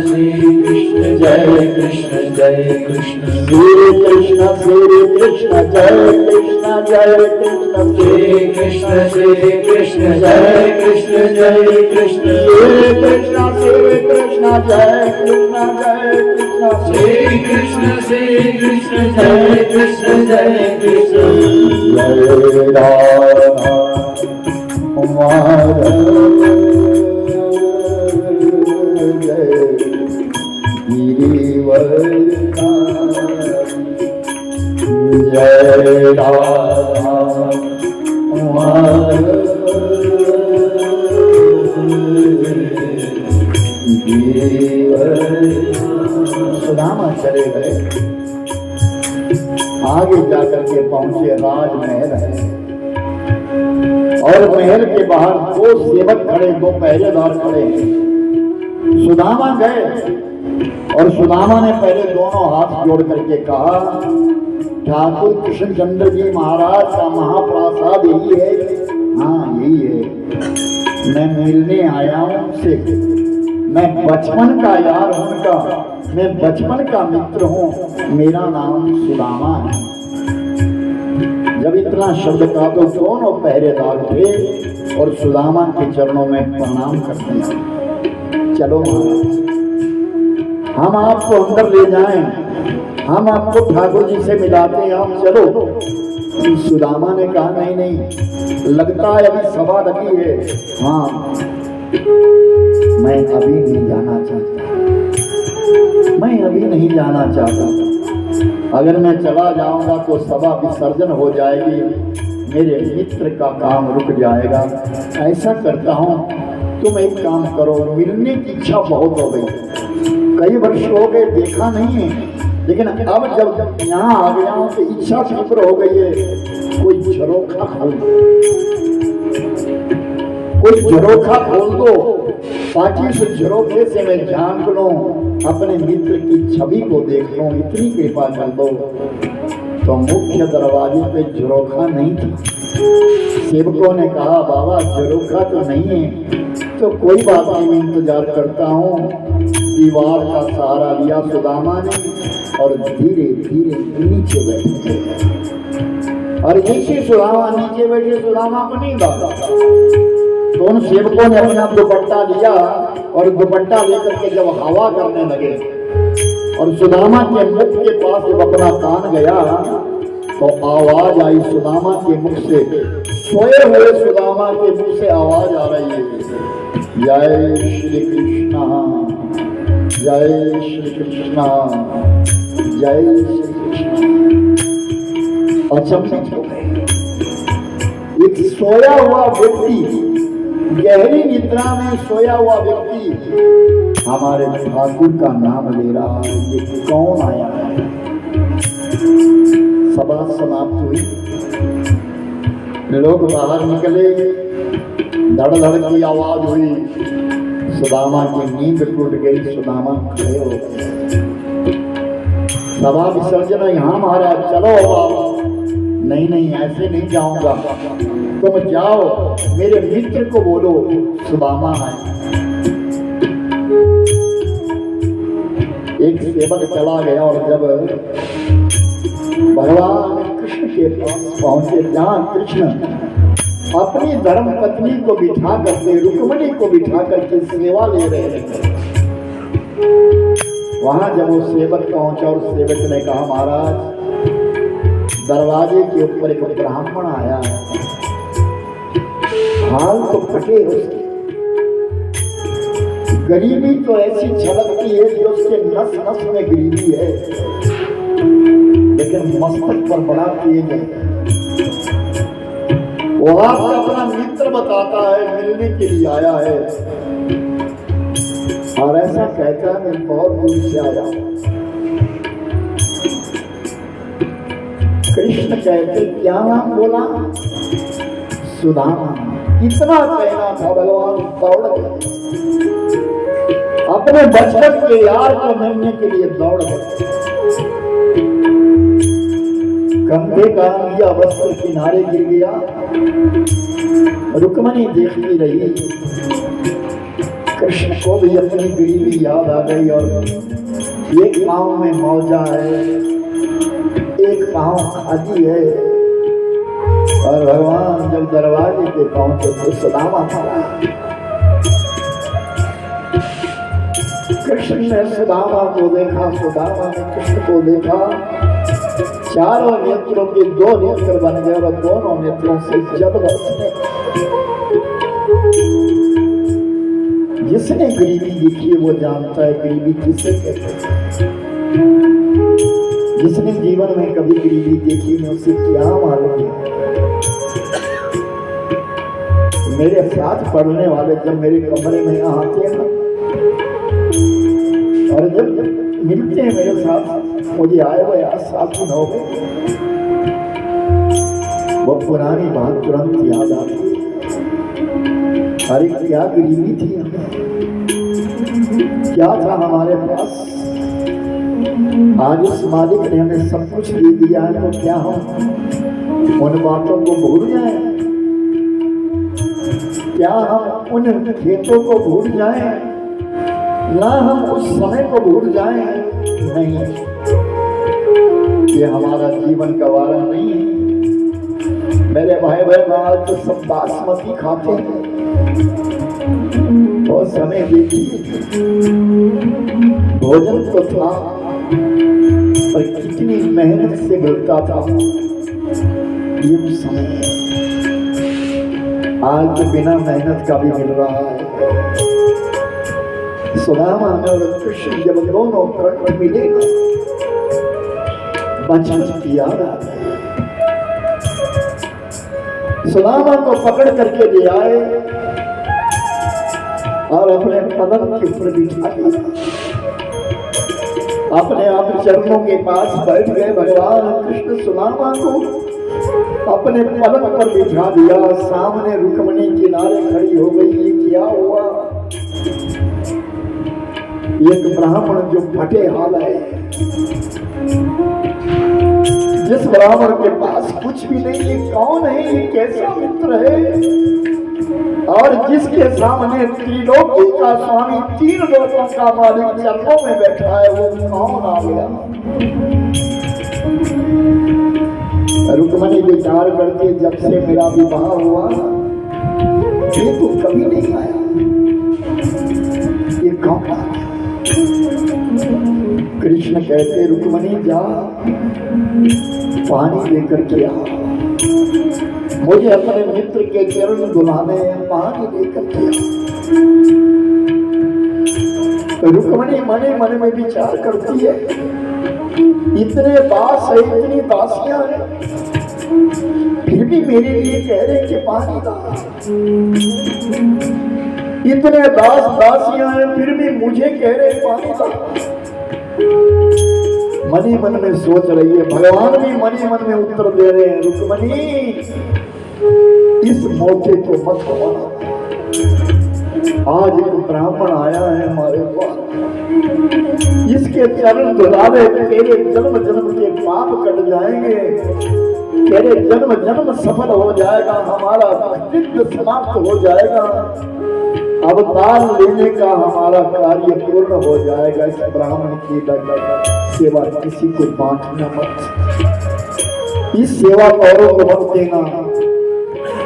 Jai Krishna Jai Krishna Shri Krishna Jai Krishna Jai Krishna Shri Krishna Jai Krishna Jai Krishna Shri Krishna Jai Krishna Shri Krishna Jai Krishna Jai Krishna Jai Radha Madhava Jai Girivarna आगे जाकर के पहुंचे राजमहल है और महल के बाहर दो सेवक खड़े, दो पहरेदार खड़े हैं। सुदामा गए और सुदामा ने पहले दोनों हाथ जोड़ करके कहा, ठाकुर कृष्णचंद्र जी महाराज का महाप्रासाद यही है? हाँ यही है, मैं मिलने आया हूं उनसे, मैं बचपन का यार हूं उनका, मैं बचपन का मित्र हूं, मेरा नाम सुदामा है। जब इतना शब्द कहा तो दोनों पहरेदार थे और सुदामा के चरणों में प्रणाम करते हैं। चलो महाराज, हम आपको अंदर ले जाएं, हम आपको ठाकुर जी से मिलाते हैं, आप चलो। सुदामा ने कहा नहीं नहीं, लगता है अभी सभा लगी है। हाँ, मैं अभी नहीं जाना चाहता, मैं अभी नहीं जाना चाहता। अगर मैं चला जाऊंगा तो सभा विसर्जन हो जाएगी, मेरे मित्र का काम रुक जाएगा। ऐसा करता हूं, तुम एक काम करो, मिलने की इच्छा बहुत हो गई, कई वर्ष हो गए देखा नहीं है, लेकिन अब जब यहाँ आ गया हूं तो इच्छा तीव्र हो गई है, कोई झरोखा खोल दो, कोई झरोखा खोल दो ताकि उस झरोखे से मैं झांक लूं, अपने मित्र की छवि को देख लूं, इतनी कृपा कर दो। तो मुख्य दरवाजे पे झरोखा नहीं था। सेवकों ने कहा, बाबा झरोखा तो नहीं है, तो कोई बात नहीं, मैं इंतजार करता हूँ। दीवार का सहारा लिया सुदामा ने और धीरे धीरे नीचे बैठे, और जैसे सुदामा नीचे बैठे, सुदामा को नींद आ गई। तो उन सेवकों ने अपना दुपट्टा लिया और दुपट्टा लेकर के जब हवा करने लगे और सुदामा के मुख के पास जब अपना कान गया तो आवाज आई सुदामा के मुख से, सोए हुए सुदामा के मुख से आवाज आ रही है, जय श्री कृष्ण, जय श्री कृष्ण, जय श्री कृष्ण। अचंभित हो गए। एक सोया हुआ व्यक्ति, गहरी निद्रा में सोया हुआ व्यक्ति हमारे ठाकुर का नाम ले रहा है, ये कौन आया है? सभा समाप्त हुई, लोग बाहर निकले, धड़ धड़ की आवाज हुई, सुदामा की नींद टूट गई, सुदामा खड़े हो गए। सभा विसर्जन यहाँ महाराज, चलो बाबा। नहीं नहीं, ऐसे नहीं जाऊंगा, तुम जाओ, मेरे मित्र को बोलो सुदामा है। एक सेवक चला गया और जब भगवान कृष्ण के पास पहुंचे, जहां कृष्ण अपनी धर्म पत्नी को बिठा करके, रुक्मिणी को बिठा करके सेवा ले रहे थे, वहां जब वो सेवक पहुंचा और सेवक ने कहा, महाराज दरवाजे के ऊपर एक ब्राह्मण आया है, हाल तो फटे उसके, गरीबी तो ऐसी झलकती है जो उसके नस नस में गरीबी है, लेकिन मस्तक पर बड़ा तेज है। वो आपको अपना मित्र बताता है, मिलने के लिए आया है, और ऐसा कहता है मैं बहुत दूर से आया हूं। कृष्ण कहते, क्या नाम बोला? सुदामा। इतना कहना था, भगवान दौड़ गए, अपने बचपन के यार को मिलने के लिए दौड़ गए। कंधे का लिया वस्त्र किनारे गिर गया, रुक्मिणी देखती रही, कृष्ण को भी अपनी गरीबी याद आ गई, और एक पांव में मौजा है, एक पांव खाली है, और भगवान जब दरवाजे पे पहुंचे तो सुदामा खड़ा। कृष्ण ने सुदामा को देखा, सुदामा ने कृष्ण को देखा, चारों नेत्रों के दो नेत्र बन गए और दोनों नेत्रों से जल बरसने। जिसने गरीबी देखी है वो जानता है गरीबी किसे कहते हैं। जिसने जीवन में कभी गरीबी देखी नहीं उसे क्या मालूम है। मेरे साथ पढ़ने वाले जब मेरे कमरे में आते हैं ना, और जब मिलते हैं मेरे साथ, मुझे आए हुए 7 दिन हो गए, वो पुरानी बात तुरंत याद आती। अरे क्या गरीबी थी हमें, क्या था हमारे पास। आज उस मालिक ने हमें सब कुछ दे दिया है, तो क्या हम उन बातों को भूल जाएं? क्या हम उन खेतों को भूल जाएं? ना हम उस समय को भूल जाएं? नहीं, ये हमारा जीवन का वारा नहीं है। मेरे भाई बहन आज तो सब बासमती खाते हैं, बहुत समय देखिए भोजन तो था पर कितनी मेहनत से मिलता था ये समय। आज तो बिना मेहनत का भी मिल रहा है। सुदामा और कृष्ण जब दोनों कंठ मिलेगा, बचपन की याद आ गई। सुदामा को पकड़ करके ले आए और अपने पदम के ऊपर बिठा दिया, अपने आप चरणों के पास बैठ गए। भगवान कृष्ण सुदामा को अपने पलंग पर बिठा दिया। सामने रुक्मिणी किनारे खड़ी हो गई। ये क्या हुआ? एक ब्राह्मण जो फटे हाल है, जिस ब्राह्मण के पास कुछ भी नहीं, ये कौन है? ये कैसा मित्र है? और जिसके सामने त्रिलोकी का स्वामी, 3 लोकों का मालिक चरणों में बैठा है, वो कौन आ गया? रुक्मिणी विचार करके, जब से मेरा विवाह हुआ ये तो कभी नहीं आया, ये कौन आ गया? कृष्ण कहते, रुक्मिणी जा पानी लेकर के आ, मुझे अपने मित्र के चरण धुलाने हैं, पानी लेकर के आ। रुक्मिणी मने मन में विचार करती है, इतने दास है, इतनी दासियां हैं, फिर भी मेरे लिए कह रहे कि पानी ला। इतने दास दासियां हैं, फिर भी मुझे कह रहे पानी ला। मनी मन में सोच रही है, भगवान भी मनी मन में उत्तर दे रहे हैं, रुक्मिणी इस मौके को मत गवाना। आज एक ब्राह्मण आया है हमारे पास, इसके चरण धुलावे तेरे जन्म जन्म के पाप कट जाएंगे, तेरे जन्म जन्म सफल हो जाएगा, हमारा अस्तित्व समाप्त हो जाएगा, अवतार लेने का हमारा कार्य पूर्ण हो जाएगा। इस ब्राह्मण की सेवा किसी को बांटना मत, इस सेवा औरों को मत देना।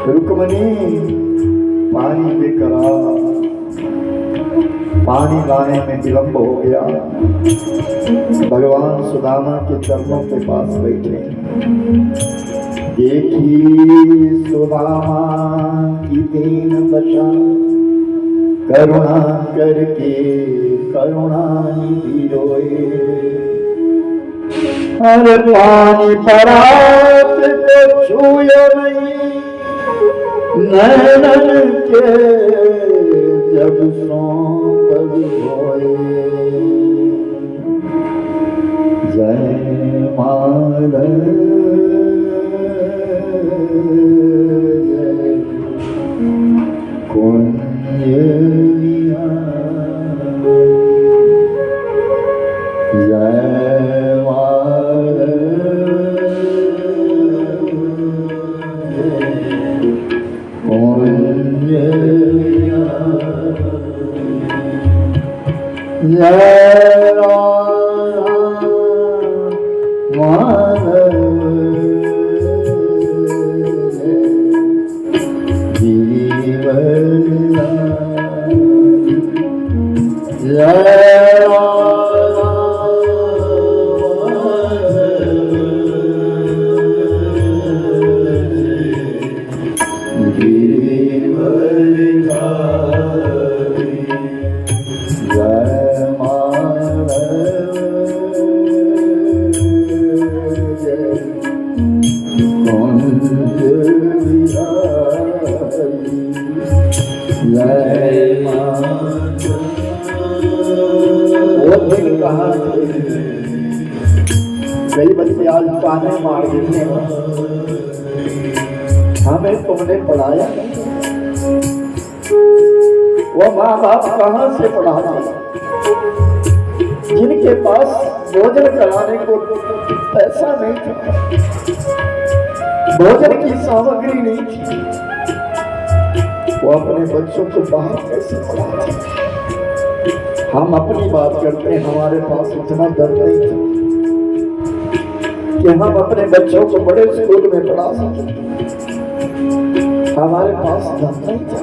रुक्मिणी पानी लेकर आ। पानी लाने में विलंब हो गया। भगवान सुदामा के चरणों के पास बैठे। देखी सुदामा की दीन दशा, करुणा करके करुणा निधि रोए। अरे पानी परात को छूयो नहीं, नैनन के जब सौंप होए। जय माधव जय कुंज जय कई बच्चे आज ताने मार देते हैं, हमें तुमने पढ़ाया नहीं। वो माँ बाप कहाँ से पढ़ाते, जिनके पास भोजन कराने को पैसा नहीं था, भोजन की सामग्री नहीं थी, वो अपने बच्चों को बाहर कैसे पढ़ाते। हम अपनी बात करते हैं, हमारे पास इतना दर्द नहीं था कि हम अपने बच्चों को बड़े स्कूल में पढ़ा सकें, हमारे पास धन नहीं था।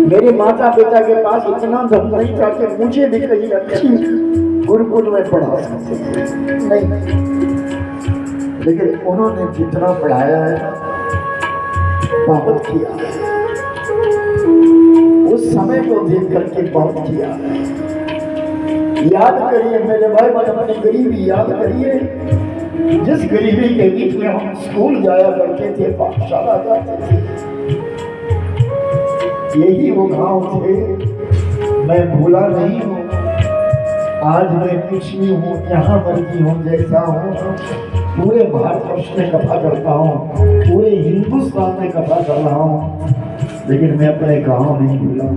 मेरे माता पिता के पास इतना धन नहीं था कि मुझे भी कहीं अच्छी गुरुकुल में पढ़ा सके, नहीं। लेकिन उन्होंने जितना पढ़ाया है बहुत किया, उस समय को देख करके बहुत किया। याद करिए मेरे भाई, अपनी गरीबी याद करिए, जिस गरीबी के बीच में हम स्कूल जाया करते थे, पाठशाला जाते थे, यही वो गांव थे। मैं भूला नहीं हूँ, आज मैं कुछ भी हूँ, यहाँ मर्जी हूँ, जैसा हूँ, पूरे भारतवर्ष में कथा करता हूँ, पूरे हिंदुस्तान में कथा कर रहा हूँ, लेकिन मैं अपने गांव नहीं भूला,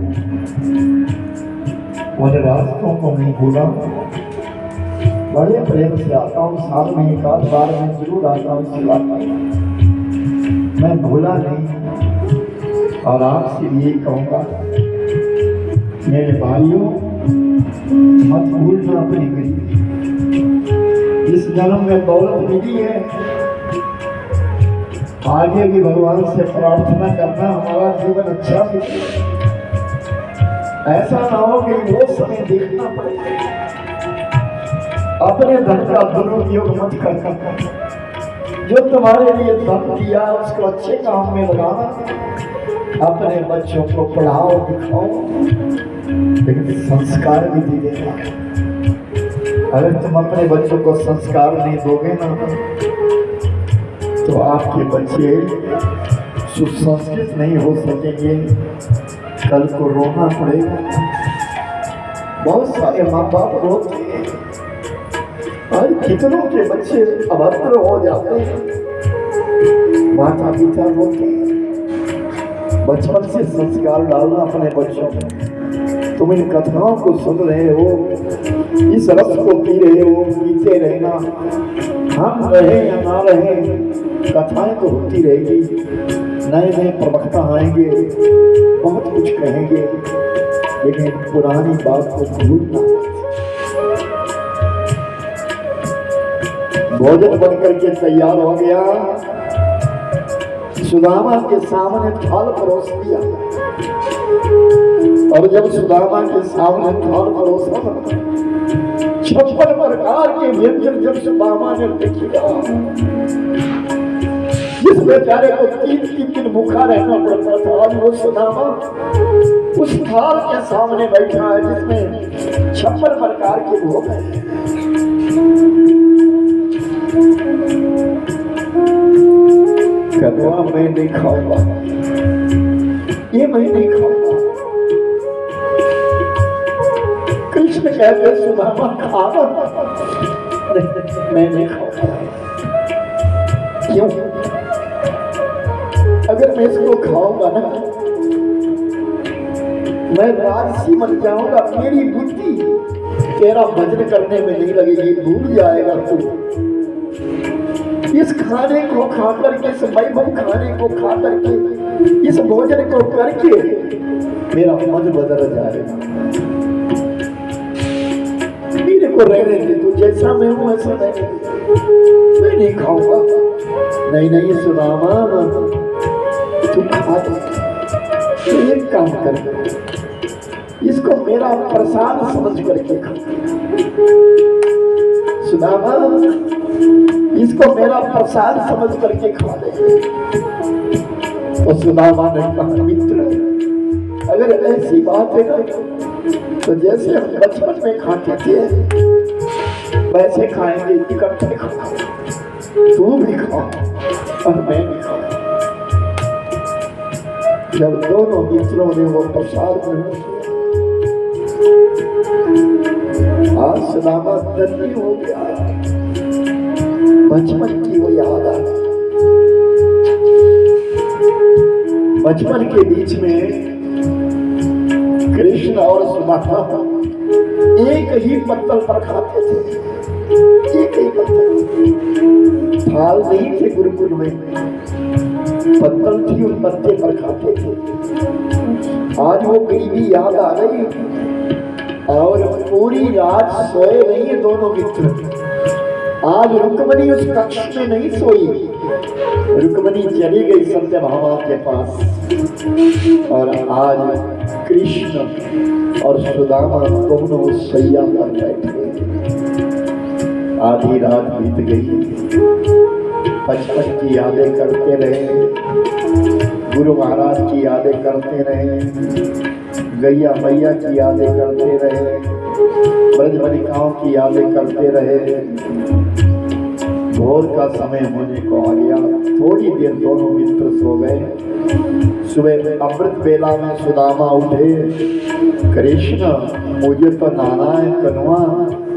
उन रास्तों को नहीं भूला। बड़े प्रेम से आता हूँ, साल में एक आध बार मैं जरूर आता हूँ सेवा करने, मैं भूला नहीं। और आपसे ये कहूँगा मेरे भाइयों, मत भूलना अपनी गरीबी। इस जन्म में दौलत मिली है, आगे भी भगवान से प्रार्थना करना हमारा जीवन अच्छा हो। ऐसा ना हो कि वो समय देखना पड़े। अपने धन का दुरुपयोग मत करना, जो तुम्हारे लिए धन दिया उसको अच्छे काम में लगाना। अपने बच्चों को पढ़ाओ लिखाओ, लेकिन संस्कार भी दीजिएगा। अगर तुम अपने बच्चों को संस्कार नहीं दोगे ना, तो आपके बच्चे सुसंस्कृत नहीं हो सकेंगे, कल को रोना पड़ेगा। बहुत सारे माँ बाप रोते हैं और कितनों के बच्चे अभद्र हो जाते हैं, माता पिता रोते हैं। बचपन से संस्कार डालना अपने बच्चों को। तुम इन कथाओं को सुन रहे हो, इस रस को पी रहे हो, पीते रहना। हम रहे या ना रहे, कथाएं तो होती रहेगी, नए नए प्रवक्ता आएंगे, बहुत कुछ कहेंगे, लेकिन पुरानी बात को भूलना। भोजन बनकर के तैयार हो गया, सुदामा के सामने थाल परोस दिया, और जब सुदामा के सामने थाल परोसा, 56 प्रकार के व्यंजन जब सुदामा ने देखा, जिस बेचारे को 3 दिन भूखा रहना पड़ता था, आज वो सुदामा उस थाल के सामने बैठा है जिसमें 56 प्रकार के भोग हैं। कदवा मैं नहीं खाऊंगा, ये मैं नहीं खाऊंगा। कृष्ण कहते सुदामा खाना, मैं नहीं खाऊंगा। क्यों? अगर मैं इसको खाऊंगा ना, मैं राजसी बन जाऊंगा, मेरी बुद्धि तेरा भजन करने में नहीं लगेगी, भूल जाएगा तू। इस खाने को खा करके, इस वैभव खाने को खा करके, इस भोजन को करके मेरा मन बदल जाएगा। मेरे को रहने दे, तू जैसा मैं हूं ऐसा मैं नहीं खाऊंगा। नहीं नहीं सुदामा, तू खा दे, तू एक काम कर, इसको मेरा प्रसाद समझ करके खा। सुदामा, इसको मेरा प्रसाद समझ करके खा ले। तो सुदामा ने कहा, मित्र, अगर ऐसी बात है ना, तो जैसे हम बचपन में खाते थे वैसे खाएंगे, इकट्ठे खाओ, तू भी खाओ और मैं भी खाऊं। जब दोनों मित्रों ने वो प्रसाद ग्रहण किया, आज सुदामा धन्य हो गया। बचपन की वो याद आ गई। बचपन के बीच में कृष्ण और सुदामा एक ही पत्तल पर खाते थे, एक ही पत्तल, थाल नहीं थे गुरुकुल में, पत्तल थी, उन पत्ते पर खाते थे। आज वो गरीबी याद आ गई और पूरी रात सोए नहीं है दोनों मित्र। आज रुक्मणी उस कक्ष में नहीं सोई, रुक्मणी चली गई सत्यभामा के पास और आज कृष्ण और सुदामा दोनों उस सैया पर बैठे। आधी रात बीत गई, बचपन की यादें करते रहे, गुरु महाराज की यादें करते रहे, गैया मैया की यादें करते रहे, ब्रजबालिकाओं की यादें करते रहे। भोर का समय होने को आ गया, थोड़ी देर दोनों मित्र सो गए। सुबह अमृत बेला में सुदामा उठे, कृष्ण मुझे तो नहाना है कन्वा,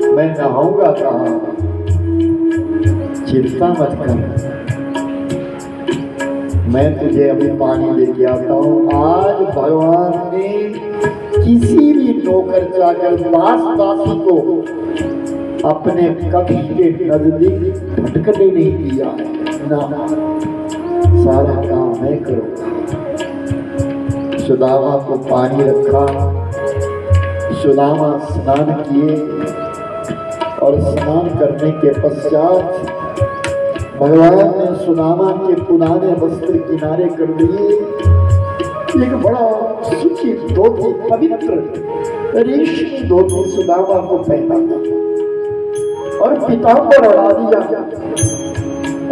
मैं नहाऊंगा कहाँ? चिंता मत कर, मैं तुझे अभी पानी लेके आता हूँ। आज भगवान ने किसी भी नौकर चाकर दास दासी को अपने कक्ष के नजदीक भटकने नहीं दिया है ना, सारा काम मैं करूँगा। सुदामा को पानी रखा, सुदामा स्नान किए और स्नान करने के पश्चात भगवान ने सुदामा के पुराने वस्त्र किनारे कर दिए। एक बड़ा सुखी धोती, पवित्र रेशमी धोती सुदामा को पहना और पीताम्बर उड़ा दिया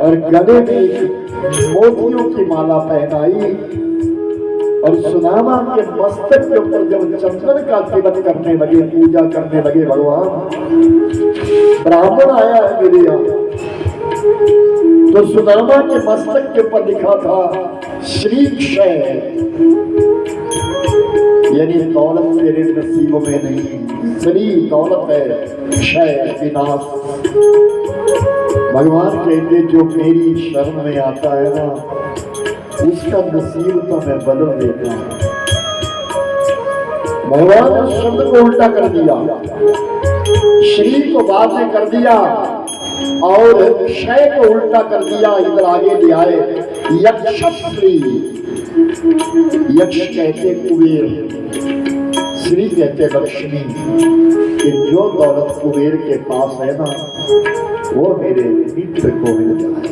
और गले में मोतियों की माला पहनाई और सुदामा के मस्तक के ऊपर जब चंदन का तिलक करने लगे, पूजा करने लगे भगवान, ब्राह्मण आया है मेरे यहाँ, तो सुदामा के मस्तक के ऊपर लिखा था श्री क्षय, यानी दौलत तेरे नसीब में नहीं, श्री दौलत है, क्षय विनाश। भगवान कहते जो मेरी शरण में आता है ना, उसका नसीब तो मैं बदल देता हूं। भगवान ने शब्द को उल्टा कर दिया, श्री को बाद में कर दिया और क्षय को उल्टा कर दिया। इधर आगे ले आए यक्षश्री, यक्ष कहते कुबेर, श्री कहते लक्ष्मी, कि जो दौलत कुबेर के पास है ना, वो मेरे मित्र को मिल जाए।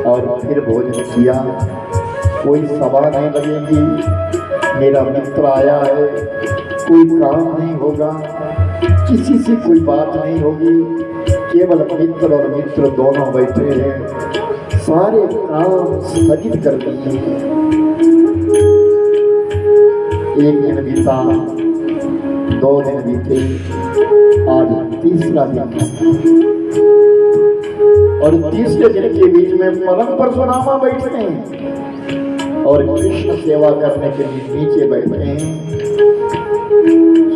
और फिर भोजन किया, कोई सभा नहीं लगेगी, मेरा मित्र आया है, कोई काम नहीं होगा, किसी से कोई बात नहीं होगी, केवल मित्र और मित्र दोनों बैठे हैं, सारे काम स्थगित कर दिए। एक दिन बीता, 2 दिन बीते, आज तीसरा दिन और तीसरे दिन के बीच में पलंग पर सुदामा बैठते हैं और कृष्ण सेवा करने के लिए नीचे बैठे हैं।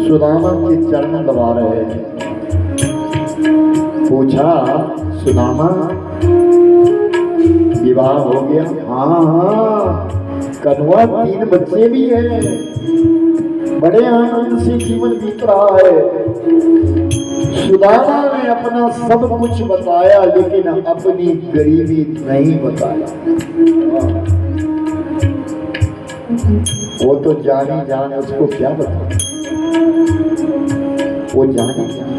सुदामा के चरण दबा रहे हैं। पूछा, सुदामा विवाह हो गया? हाँ, कन्वा 3 बच्चे भी हैं, बड़े आनंद से जीवन बीत रहा है। सुदामा ने अपना सब कुछ बताया, लेकिन अपनी गरीबी नहीं बताया। वो तो जानी जाने, उसको क्या बताया, वो जानी जाने।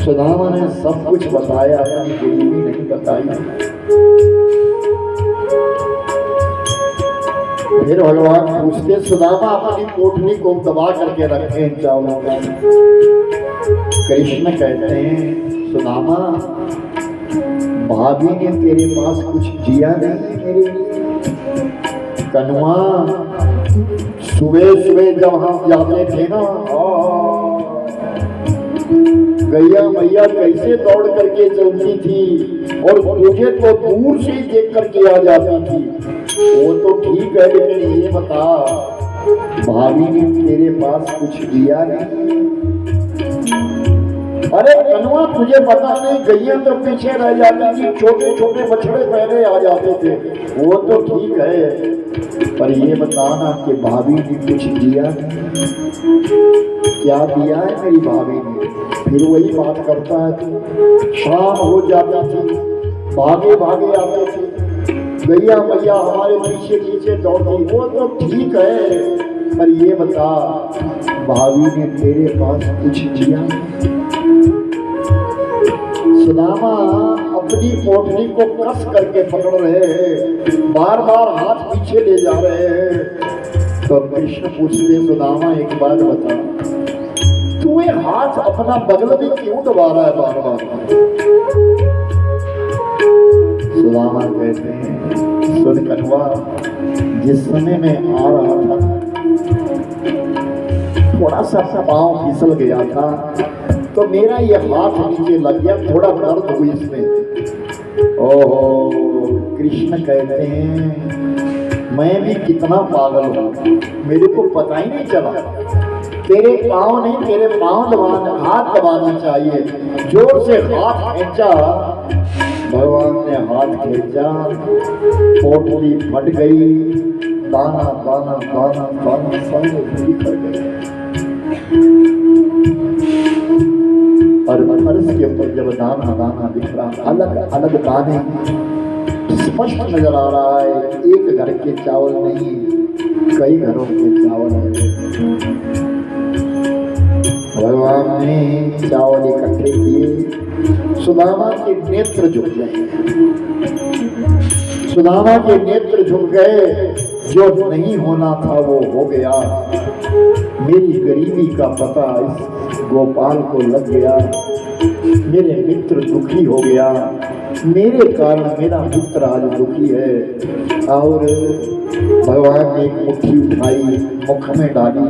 सुदामा ने सब कुछ बताया, अपनी गरीबी नहीं बताई। फिर भगवान पूछते, सुदामा अपनी कोठनी को दबा करके रखे हैं चावलों में। कृष्ण कहते हैं, सुदामा भाभी ने तेरे पास कुछ दिया नहीं मेरे लिए? कन्वा सुबह सुबह जब हम जाते थे ना, गैया मैया कैसे दौड़ करके चलती थी और तुझे तो दूर से देख करके आ जाती थी। वो तो ठीक है, लेकिन ये बता, भाभी ने तेरे पास कुछ दिया नहीं? अरे कनुआ तुझे पता नहीं, गैया तो पीछे रह जाती थी, छोटे छोटे बछड़े पहले आ जाते थे, वो तो ठीक है, पर ये बताना कि भाभी ने कुछ दिया क्या दिया है मेरी भाभी ने? फिर वही बात करता है तू। शाम हो जाती थी, भागे भागे आते थे, गैया मैया हमारे पीछे पीछे दौड़ती, वो तो ठीक है, पर ये बता भाभी ने तेरे पास कुछ दिया? सुदामा अपनी पोटली को कस करके पकड़ रहे हैं, बार बार हाथ पीछे ले जा रहे हैं। तो कृष्ण पूछते सुदामा एक बात बता, तू ये हाथ अपना बगल में क्यों दबा रहा है बार बार? सुदामा कहते हैं सुन कनुआ, जिस समय मैं आ रहा था थोड़ा सा पांव फिसल गया था, तो मेरा ये हाथ नीचे लग गया, थोड़ा दर्द हुई इसमें। ओहो, कृष्ण कहते हैं मैं भी कितना पागल हूँ, मेरे को पता ही नहीं चला। तेरे पाँव नहीं, तेरे पाँव दबाना, हाथ दबाना चाहिए। जोर से हाथ खींचा, भगवान ने हाथ खींचा, पोटली फट गई, दाना दाना दाना दाना सब बिखर गए। और फर्श के ऊपर जब दाना दाना बिखरा, अलग अलग दाने स्पष्ट नजर आ रहा है, एक घर के चावल नहीं, कई घरों के चावल है। भगवान ने चावल इकट्ठे किए, सुदामा के नेत्र झुक गए, सुदामा के नेत्र झुक गए, जो नहीं होना था वो हो गया। मेरी गरीबी का पता इस गोपाल को लग गया, मेरे मित्र दुखी हो गया, मेरे कारण मेरा मित्र आज दुखी है। और भगवान ने एक मुट्ठी उठाई, मुख में डाली,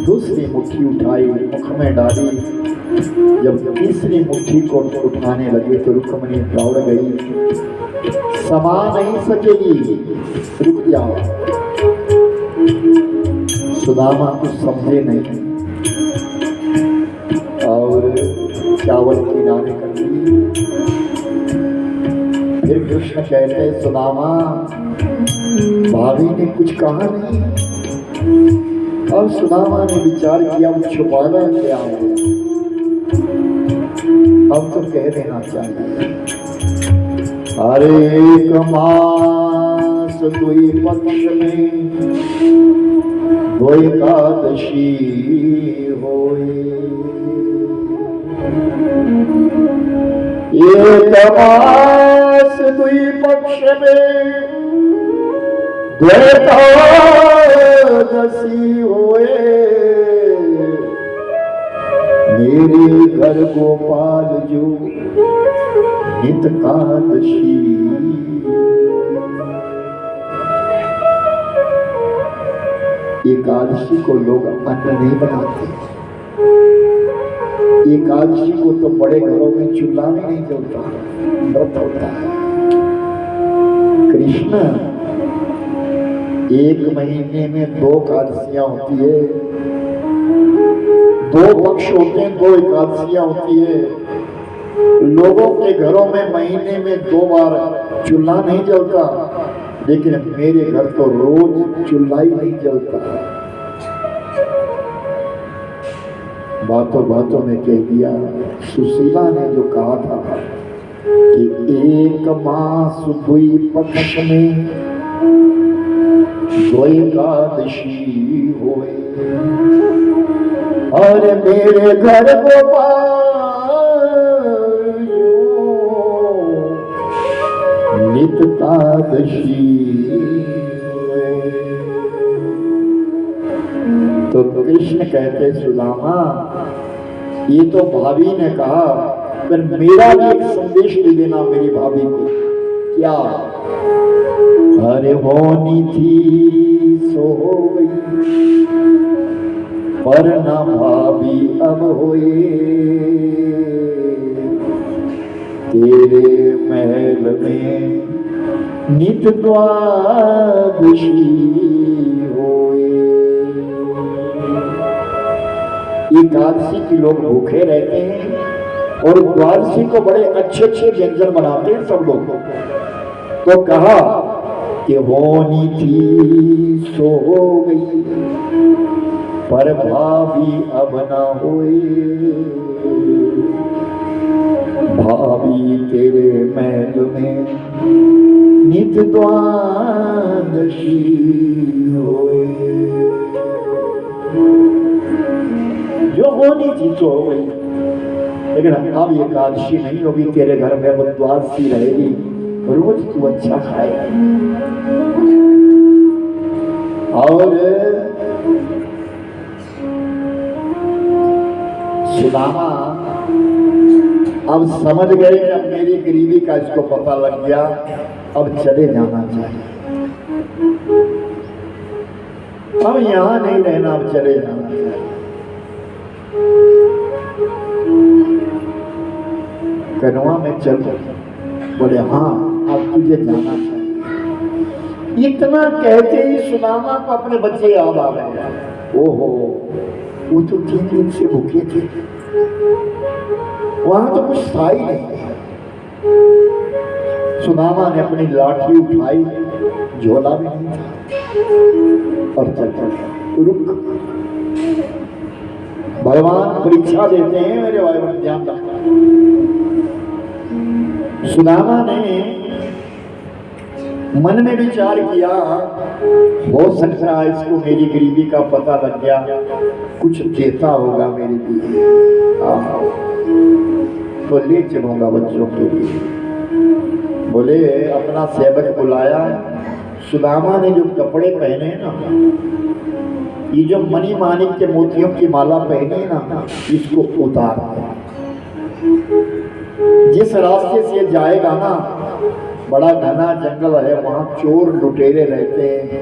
दूसरी मुट्ठी उठाई, मुख में डाली। जब तीसरी मुट्ठी को उठाने लगे तो रुक्मिणी दौड़ गई, समा नहीं सकेगी, रुक जाओ। सुदामा कुछ समझे नहीं और चावल किनारे कर दी। फिर कृष्ण कहते सुदामा भाभी ने कुछ कहा नहीं, और सुदामा ने विचार किया वो छुपाना क्या है, अब तो कह देना चाहिए। अरे एक मास दुई पक्ष में दो एकादशी होए, एक मास दुई पक्ष में दो एकादशी होए, मेरे घर गोपाल जो नित कादशी। एकादशी को लोग अन्न नहीं बनाते, एकादशी को तो बड़े घरों में चूल्हा भी नहीं जलता, व्रत होता है। कृष्ण एक महीने में 2 एकादशियां होती है, 2 पक्ष होते हैं, 2 एकादशियां होती है। लोगों के घरों में महीने में 2 बार चूल्हा नहीं जलता, लेकिन मेरे घर तो रोज चूल्हा ही नहीं जलता। बातों बातों में कह दिया, सुशीला ने जो कहा था कि एक मास दुई पक्ष में दो एकादशी होए, और मेरे घर गोपाल नित कादशी। तो कृष्ण कहते सुदामा ये तो भाभी ने कहा, पर मेरा भी एक संदेश दे देना मेरी भाभी को। क्या? अरे होनी थी सो हो गई, पर न भाभी अब होए, तेरे महल में नित द्वादशी होए। एकादशी की लोग भूखे रहते हैं और द्वादशी को बड़े अच्छे अच्छे व्यंजन बनाते हैं सब लोग। तो कहा कि होनी थी सो हो गई, पर भाभी अब ना होए, भाभी तेरे महल में नित द्वादशी होए। जो होनी थी सो हो गई, लेकिन अब एकादशी नहीं होगी तेरे घर में, वो द्वादशी रहेगी, रोज तू अच्छा खाएगा। और सुदामा अब समझ गए कि अब मेरी गरीबी का इसको पता लग गया, अब चले जाना चाहिए, अब यहां नहीं रहना, अब चले जाना चाहिए। कनवा में चल, बोले हाँ अब तुझे जाना चाहिए। इतना कहते ही सुदामा को अपने बच्चे याद आ गए। ओहो, वो तो 3 दिन से भूखे थे, वहां तो कुछ था ही नहीं। सुदामा ने अपनी लाठी उठाई, झोला भी नहीं था, और चल पड़ा। रुक, भगवान परीक्षा देते हैं मेरे भाई बहन, ध्यान रखना। सुदामा ने मन में विचार किया, हो सकता है इसको मेरी गरीबी का पता लग गया, कुछ देता होगा मेरे लिए, तो ले चलूंगा बच्चों के लिए। बोले अपना सेवक बुलाया। सुदामा ने जो कपड़े पहने ना, ये जो मणि माणिक के मोतियों की माला पहनी ना, इसको उतार। जिस रास्ते से जाएगा ना, बड़ा घना जंगल है, वहां चोर लुटेरे रहते हैं,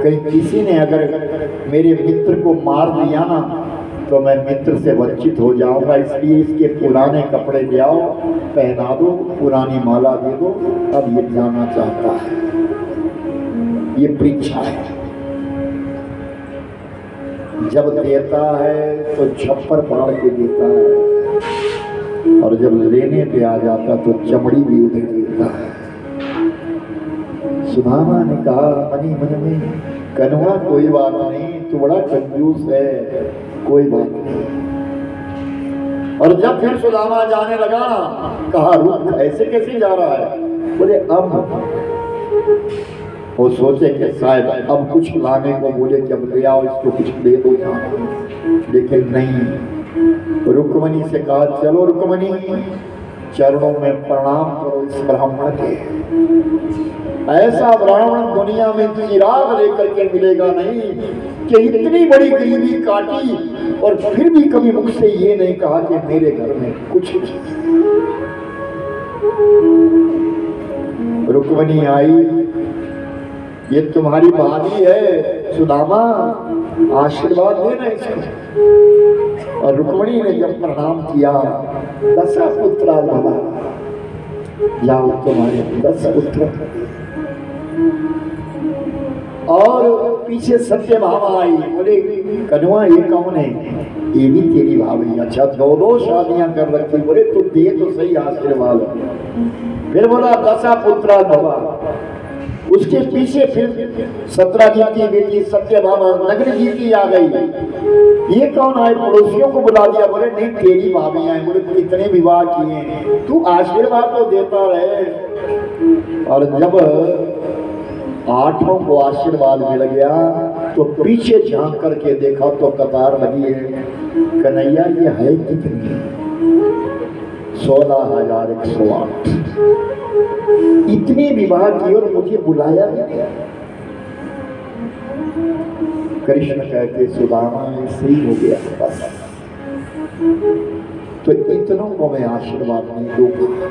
कहीं किसी ने अगर मेरे मित्र को मार दिया ना तो मैं मित्र से वंचित हो जाऊंगा, इसलिए इसके पुराने कपड़े ले आओ, पहना दो, पुरानी माला दे दो। अब ये जाना चाहता है, ये परीक्षा है। जब देता है तो छप्पर फाड़ के देता है, और जब लेने पे आ जाता तो चमड़ी भी उधेड़ देता है। सुदामा ने कहा मनी मन में, कनवा कोई बात नहीं, तू बड़ा कंजूस है, कोई बात नहीं। और जब फिर सुदामा जाने लगा ना, कहा रुक, ऐसे कैसे जा रहा है? बोले अब वो सोचे कि शायद अब कुछ लाने को बोले, जब ले आओ इसको कुछ दे दो जाना, लेकिन नहीं। रुक्मणी से कहा चलो रुक्मणी, चरणों में प्रणाम करो इस ब्राह्मण के। ऐसा ब्राह्मण दुनिया में चिराग लेकर के मिलेगा नहीं कि इतनी बड़ी गरीबी काटी और फिर भी कभी मुझसे ये नहीं कहा कि मेरे घर में कुछ नहीं। रुक्मणी आई, ये तुम्हारी भाभी है सुदामा, आशीर्वाद देना इसको। और रुक्मणी ने जब प्रणाम किया, 10 पुत्र भवा, जाओ तुम्हारे 10 पुत्र। और पीछे सत्यभामा आई, बोले कन्वा ये कौन है? ये भी तेरी भाभी। अच्छा, 2 शादियां कर रखी। बोले तू दे तो सही आशीर्वाद। फिर बोला 10 पुत्र भवा। उसके पीछे फिर 17 जी की बेटी सत्यभामा नगर जी की आ गई। ये कौन आए? पड़ोसियों को बुला दिया। बोले नहीं तेरी भाभी आए। बोले कितने विवाह किए, तू आशीर्वाद तो देता रहे। और जब 8 को आशीर्वाद मिल गया तो पीछे झांक करके देखा तो कतार लगी है। कन्हैया ये है कितनी? 16,108। इतनी विवाह की और मुझे बुलाया गया। कृष्ण कहते सुदामा सही हो गया, बस तो इतनों को मैं आशीर्वाद नहीं दूंगा।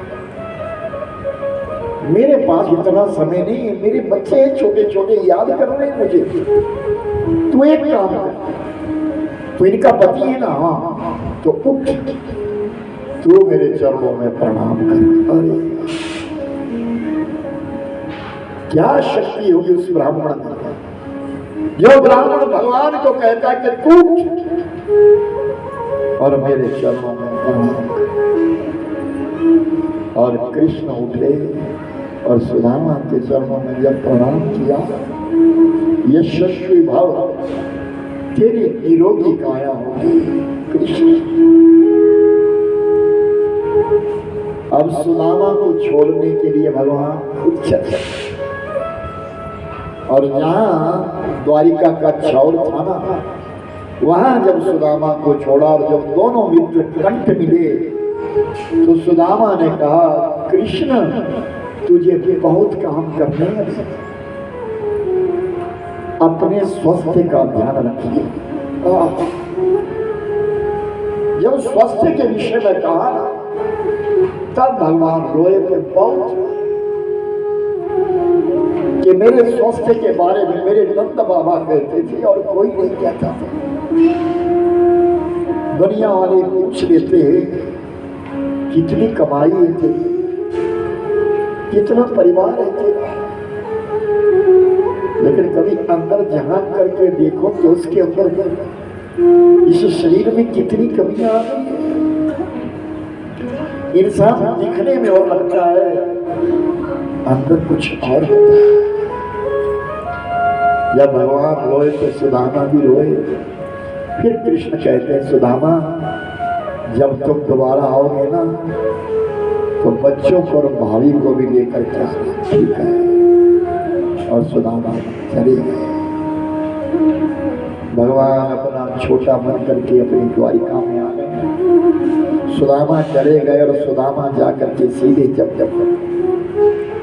मेरे पास इतना समय नहीं है, मेरे बच्चे हैं छोटे छोटे, याद कर रहे हैं मुझे। तू एक काम कर, तो इनका पति है ना, हाँ, तो उठ, तू मेरे चरणों में प्रणाम कर। अरे क्या शक्ति होगी उस ब्राह्मण में, जो ब्राह्मण भगवान को कहता है कि तू और मेरे चरणों में प्रणाम करें। और कृष्ण उठे और सुदामा के चरणों में जब प्रणाम किया, यशस्वी भाव तेरी निरोगी काया होगी कृष्ण। अब सुदामा को छोड़ने के लिए भगवान खुद चले। और जहाँ द्वारिका का छावल था ना, वहां जब सुदामा को छोड़ा और जब दोनों मित्र कंठ मिले तो सुदामा ने कहा, कृष्ण तुझे बहुत काम करने हैं, अपने स्वास्थ्य का ध्यान रखिए। जब स्वास्थ्य के विषय में कहा ना, तब भगवान रोए थे बहुत कि मेरे स्वास्थ्य के बारे में मेरे नंद बाबा कहते थे और कोई नहीं कहता था। दुनिया वाले पूछ लेते कितनी कमाई है तेरी, कितना परिवार है तेरा, लेकिन कभी अंदर झांक करके देखो तो उसके अंदर इस शरीर में कितनी कमियां आ गई है। इंसान दिखने में और लगता है, अंदर कुछ और होता है। जब भगवान रोए तो सुदामा भी रोए। फिर कृष्ण कहते हैं, सुदामा जब तुम दोबारा आओगे ना तो बच्चों को और भाभी को भी लेकर के आना, ठीक है। और सुदामा चले गए। भगवान अपना छोटा मन करके अपनी द्वारिका में आ गए। सुदामा चले गए और सुदामा जाकर के सीधे जब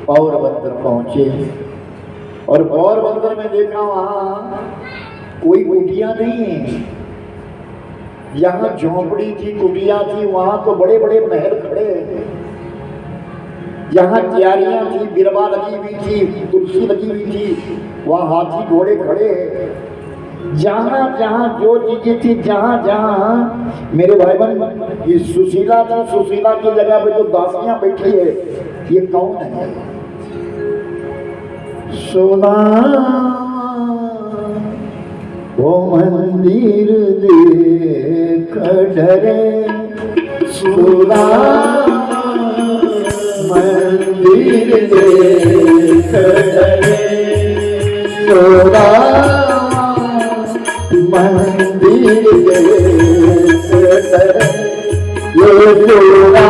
पौरबंदर पहुंचे और पौरबंदर में देखा वहां कोई कुटिया नहीं है। यहाँ झोंपड़ी थी, कुटिया थी, वहां तो बड़े बड़े महल खड़े हैं। यहाँ क्यारियां थी, बिरवा लगी हुई थी, तुलसी लगी हुई थी, वहां हाथी घोड़े खड़े हैं। जहां जहां जो चीजें थी, जहां जहां मेरे भाई बहन ये सुशीला थी, सुशीला की जगह पे जो दासियां बैठी है, ये कौन है? सोना वो मंदिर देख डरे, सोना मंदिर देख डरे, सोना मंदिर देख डरे, ये सोना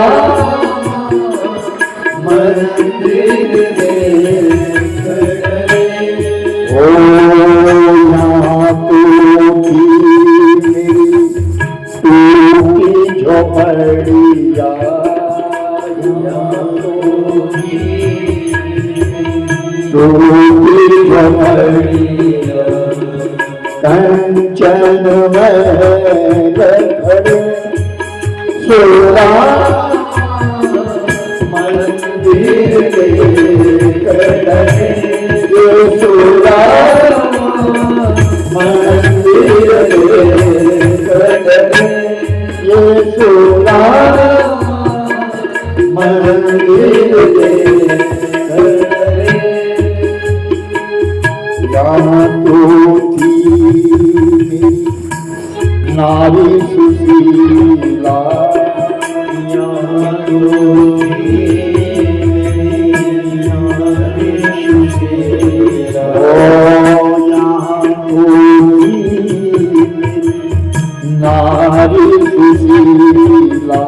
मंदिर देख डरे। ओ यहाँ तो मेरी टूटी झोपड़िया, टूटी झोपड़िया, कंचन में खड़े, सोना मंदिर देख डरे, ये सोना मंदिर देख डरे, ये सोना मंदिर देख डरे। यहाँ तो थी मेरी नारी सुशीला, यहाँ तो थी मेरी नारी सुशीला, यहाँ तो थी नारी सुशीला,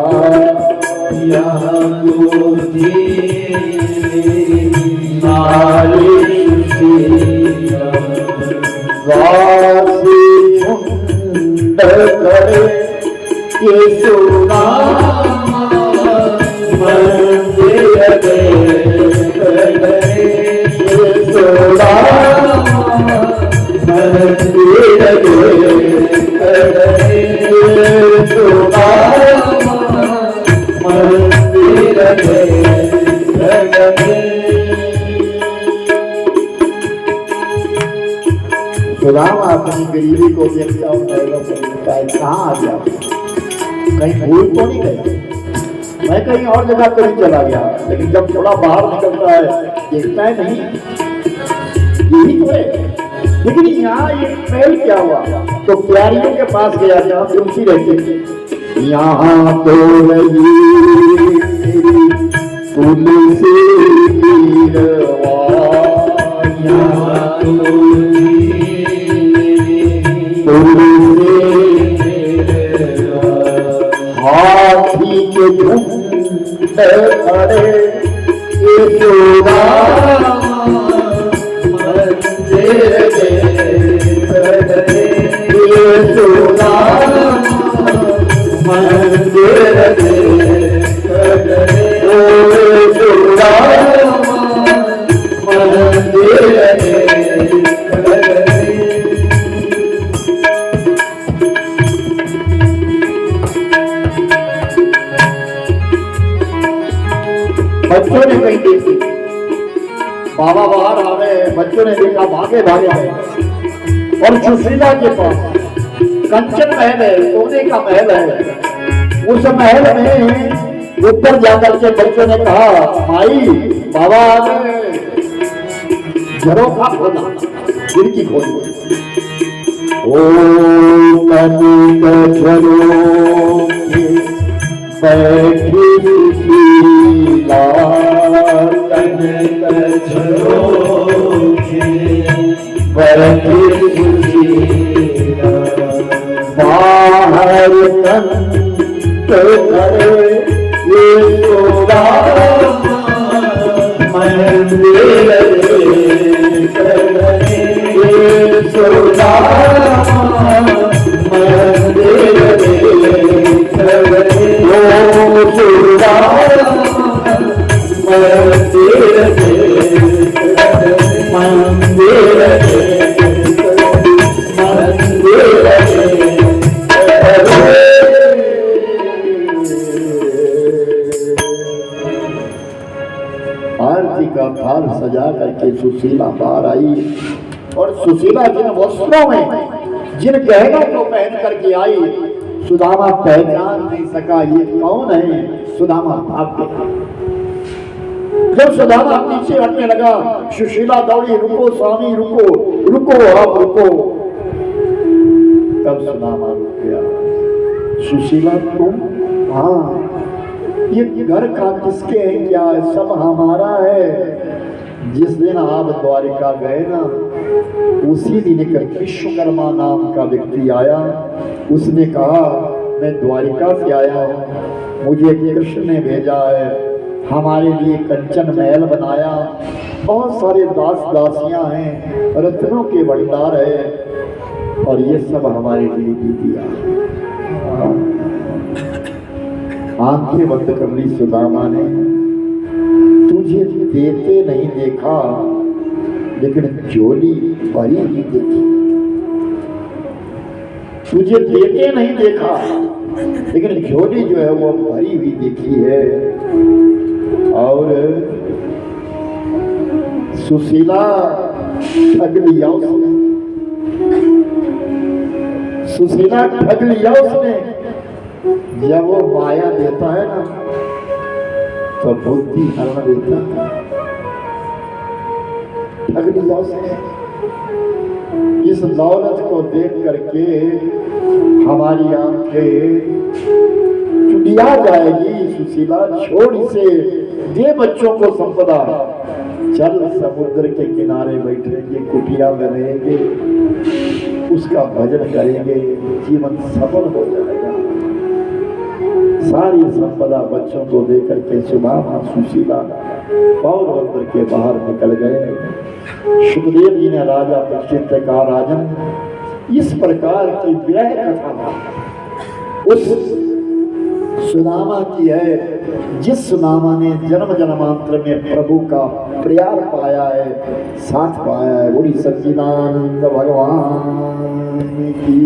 यहाँ तो थी नारी सुशीला। वासी झुंड करे ये सोना मंदिर देख डरे, ये सोना मंदिर देख डरे, ये सोना मंदिर देख डरे। सुदामा अपनी गरीबी को देखता हूँ, कहाँ आ गया, कहीं भूल तो नहीं गया, मैं कहीं और जगह तो नहीं चला गया। लेकिन जब थोड़ा बाहर निकलता है देखता है नहीं यही तो है। लेकिन यहाँ ये पहल क्या हुआ, तो प्यारियों के पास गया जहाँ तुलसी रहती थी। यहाँ तो रही तुलसी गिरवा, यहाँ तो तुलसी हाथी के झुंड खड़े यशोदा मंदिर यशोदा मंदिर यशोदा मंदिर। बच्चों ने कहीं देखी, बाबा बाहर आ रहे हैं, बच्चों ने देखा, भागे भागे गए और सुशीला के पास कंचन महल है, सोने का महल है। उस महल में ऊपर जाकर के बच्चों ने कहा, भाई बाबा आ गए, झरोखा खोला, खिड़की खोली। ओ कनिक झरोखे बैठी सुशीला, कनिक झरोखे बैठी सुशीला, बाहर कंठ करे यशोदा मंदिर यशोदा मंदिर यशोदा मंदिर आरती का थाल सजा करके सुशीला बाहर आई और सुशीला जिन वस्त्रों में, जिन गहनों को पहन करके आई, सुदामा पहचान नहीं सका ये कौन है। सुदामा भाग गया। जब सुदामा पीछे हटने लगा, सुशीला दौड़ी, रुको स्वामी रुको, रुको आप रुको। तब सुदामा रुक गया। सुशीला तुम? हाँ, ये घर का किसके है? क्या सब हमारा है। जिस दिन आप द्वारिका गए ना, उसी दिन एक विश्वकर्मा नाम का व्यक्ति आया। उसने कहा मैं द्वारिका से आया हूँ, मुझे कृष्ण ने भेजा है, हमारे लिए कंचन महल बनाया, बहुत सारे दास दासियां हैं, रत्नों के भंडार है और ये सब हमारे लिए दे दिया। आंखें बंद कर ली सुदामा ने। तुझे देते नहीं देखा, लेकिन झोली भरी ही देखी। तुझे देते नहीं देखा, लेकिन झोली जो है वो भरी हुई देखी है। और सुशीला ठग लिया उसने, सुशीला ठग लिया उसने। जब वो माया देता है ना, तो बुद्धि हरण देता है। ठग लिया उसने। इस दौलत को देख करके हमारी आंखें चुनिया जाएगी। सुशीला छोड़ इसे, दे बच्चों को संपदा, चल समुद्र के किनारे बैठेंगे, कुटिया में रहेंगे, उसका भजन करेंगे, जीवन सफल हो जाएगा। सारी संपदा बच्चों को देकर के सुदामा सुशीला पौरवंतर के बाहर निकल गए। सुखदेव जी ने राजा परीक्षित से कहा, राजन इस प्रकार की विरह कथा उस सुदामा की है, जिस सुदामा ने जन्म जन्मांतर में प्रभु का प्यार पाया है, साथ पाया है। बोली सच्चिदानंद भगवान की।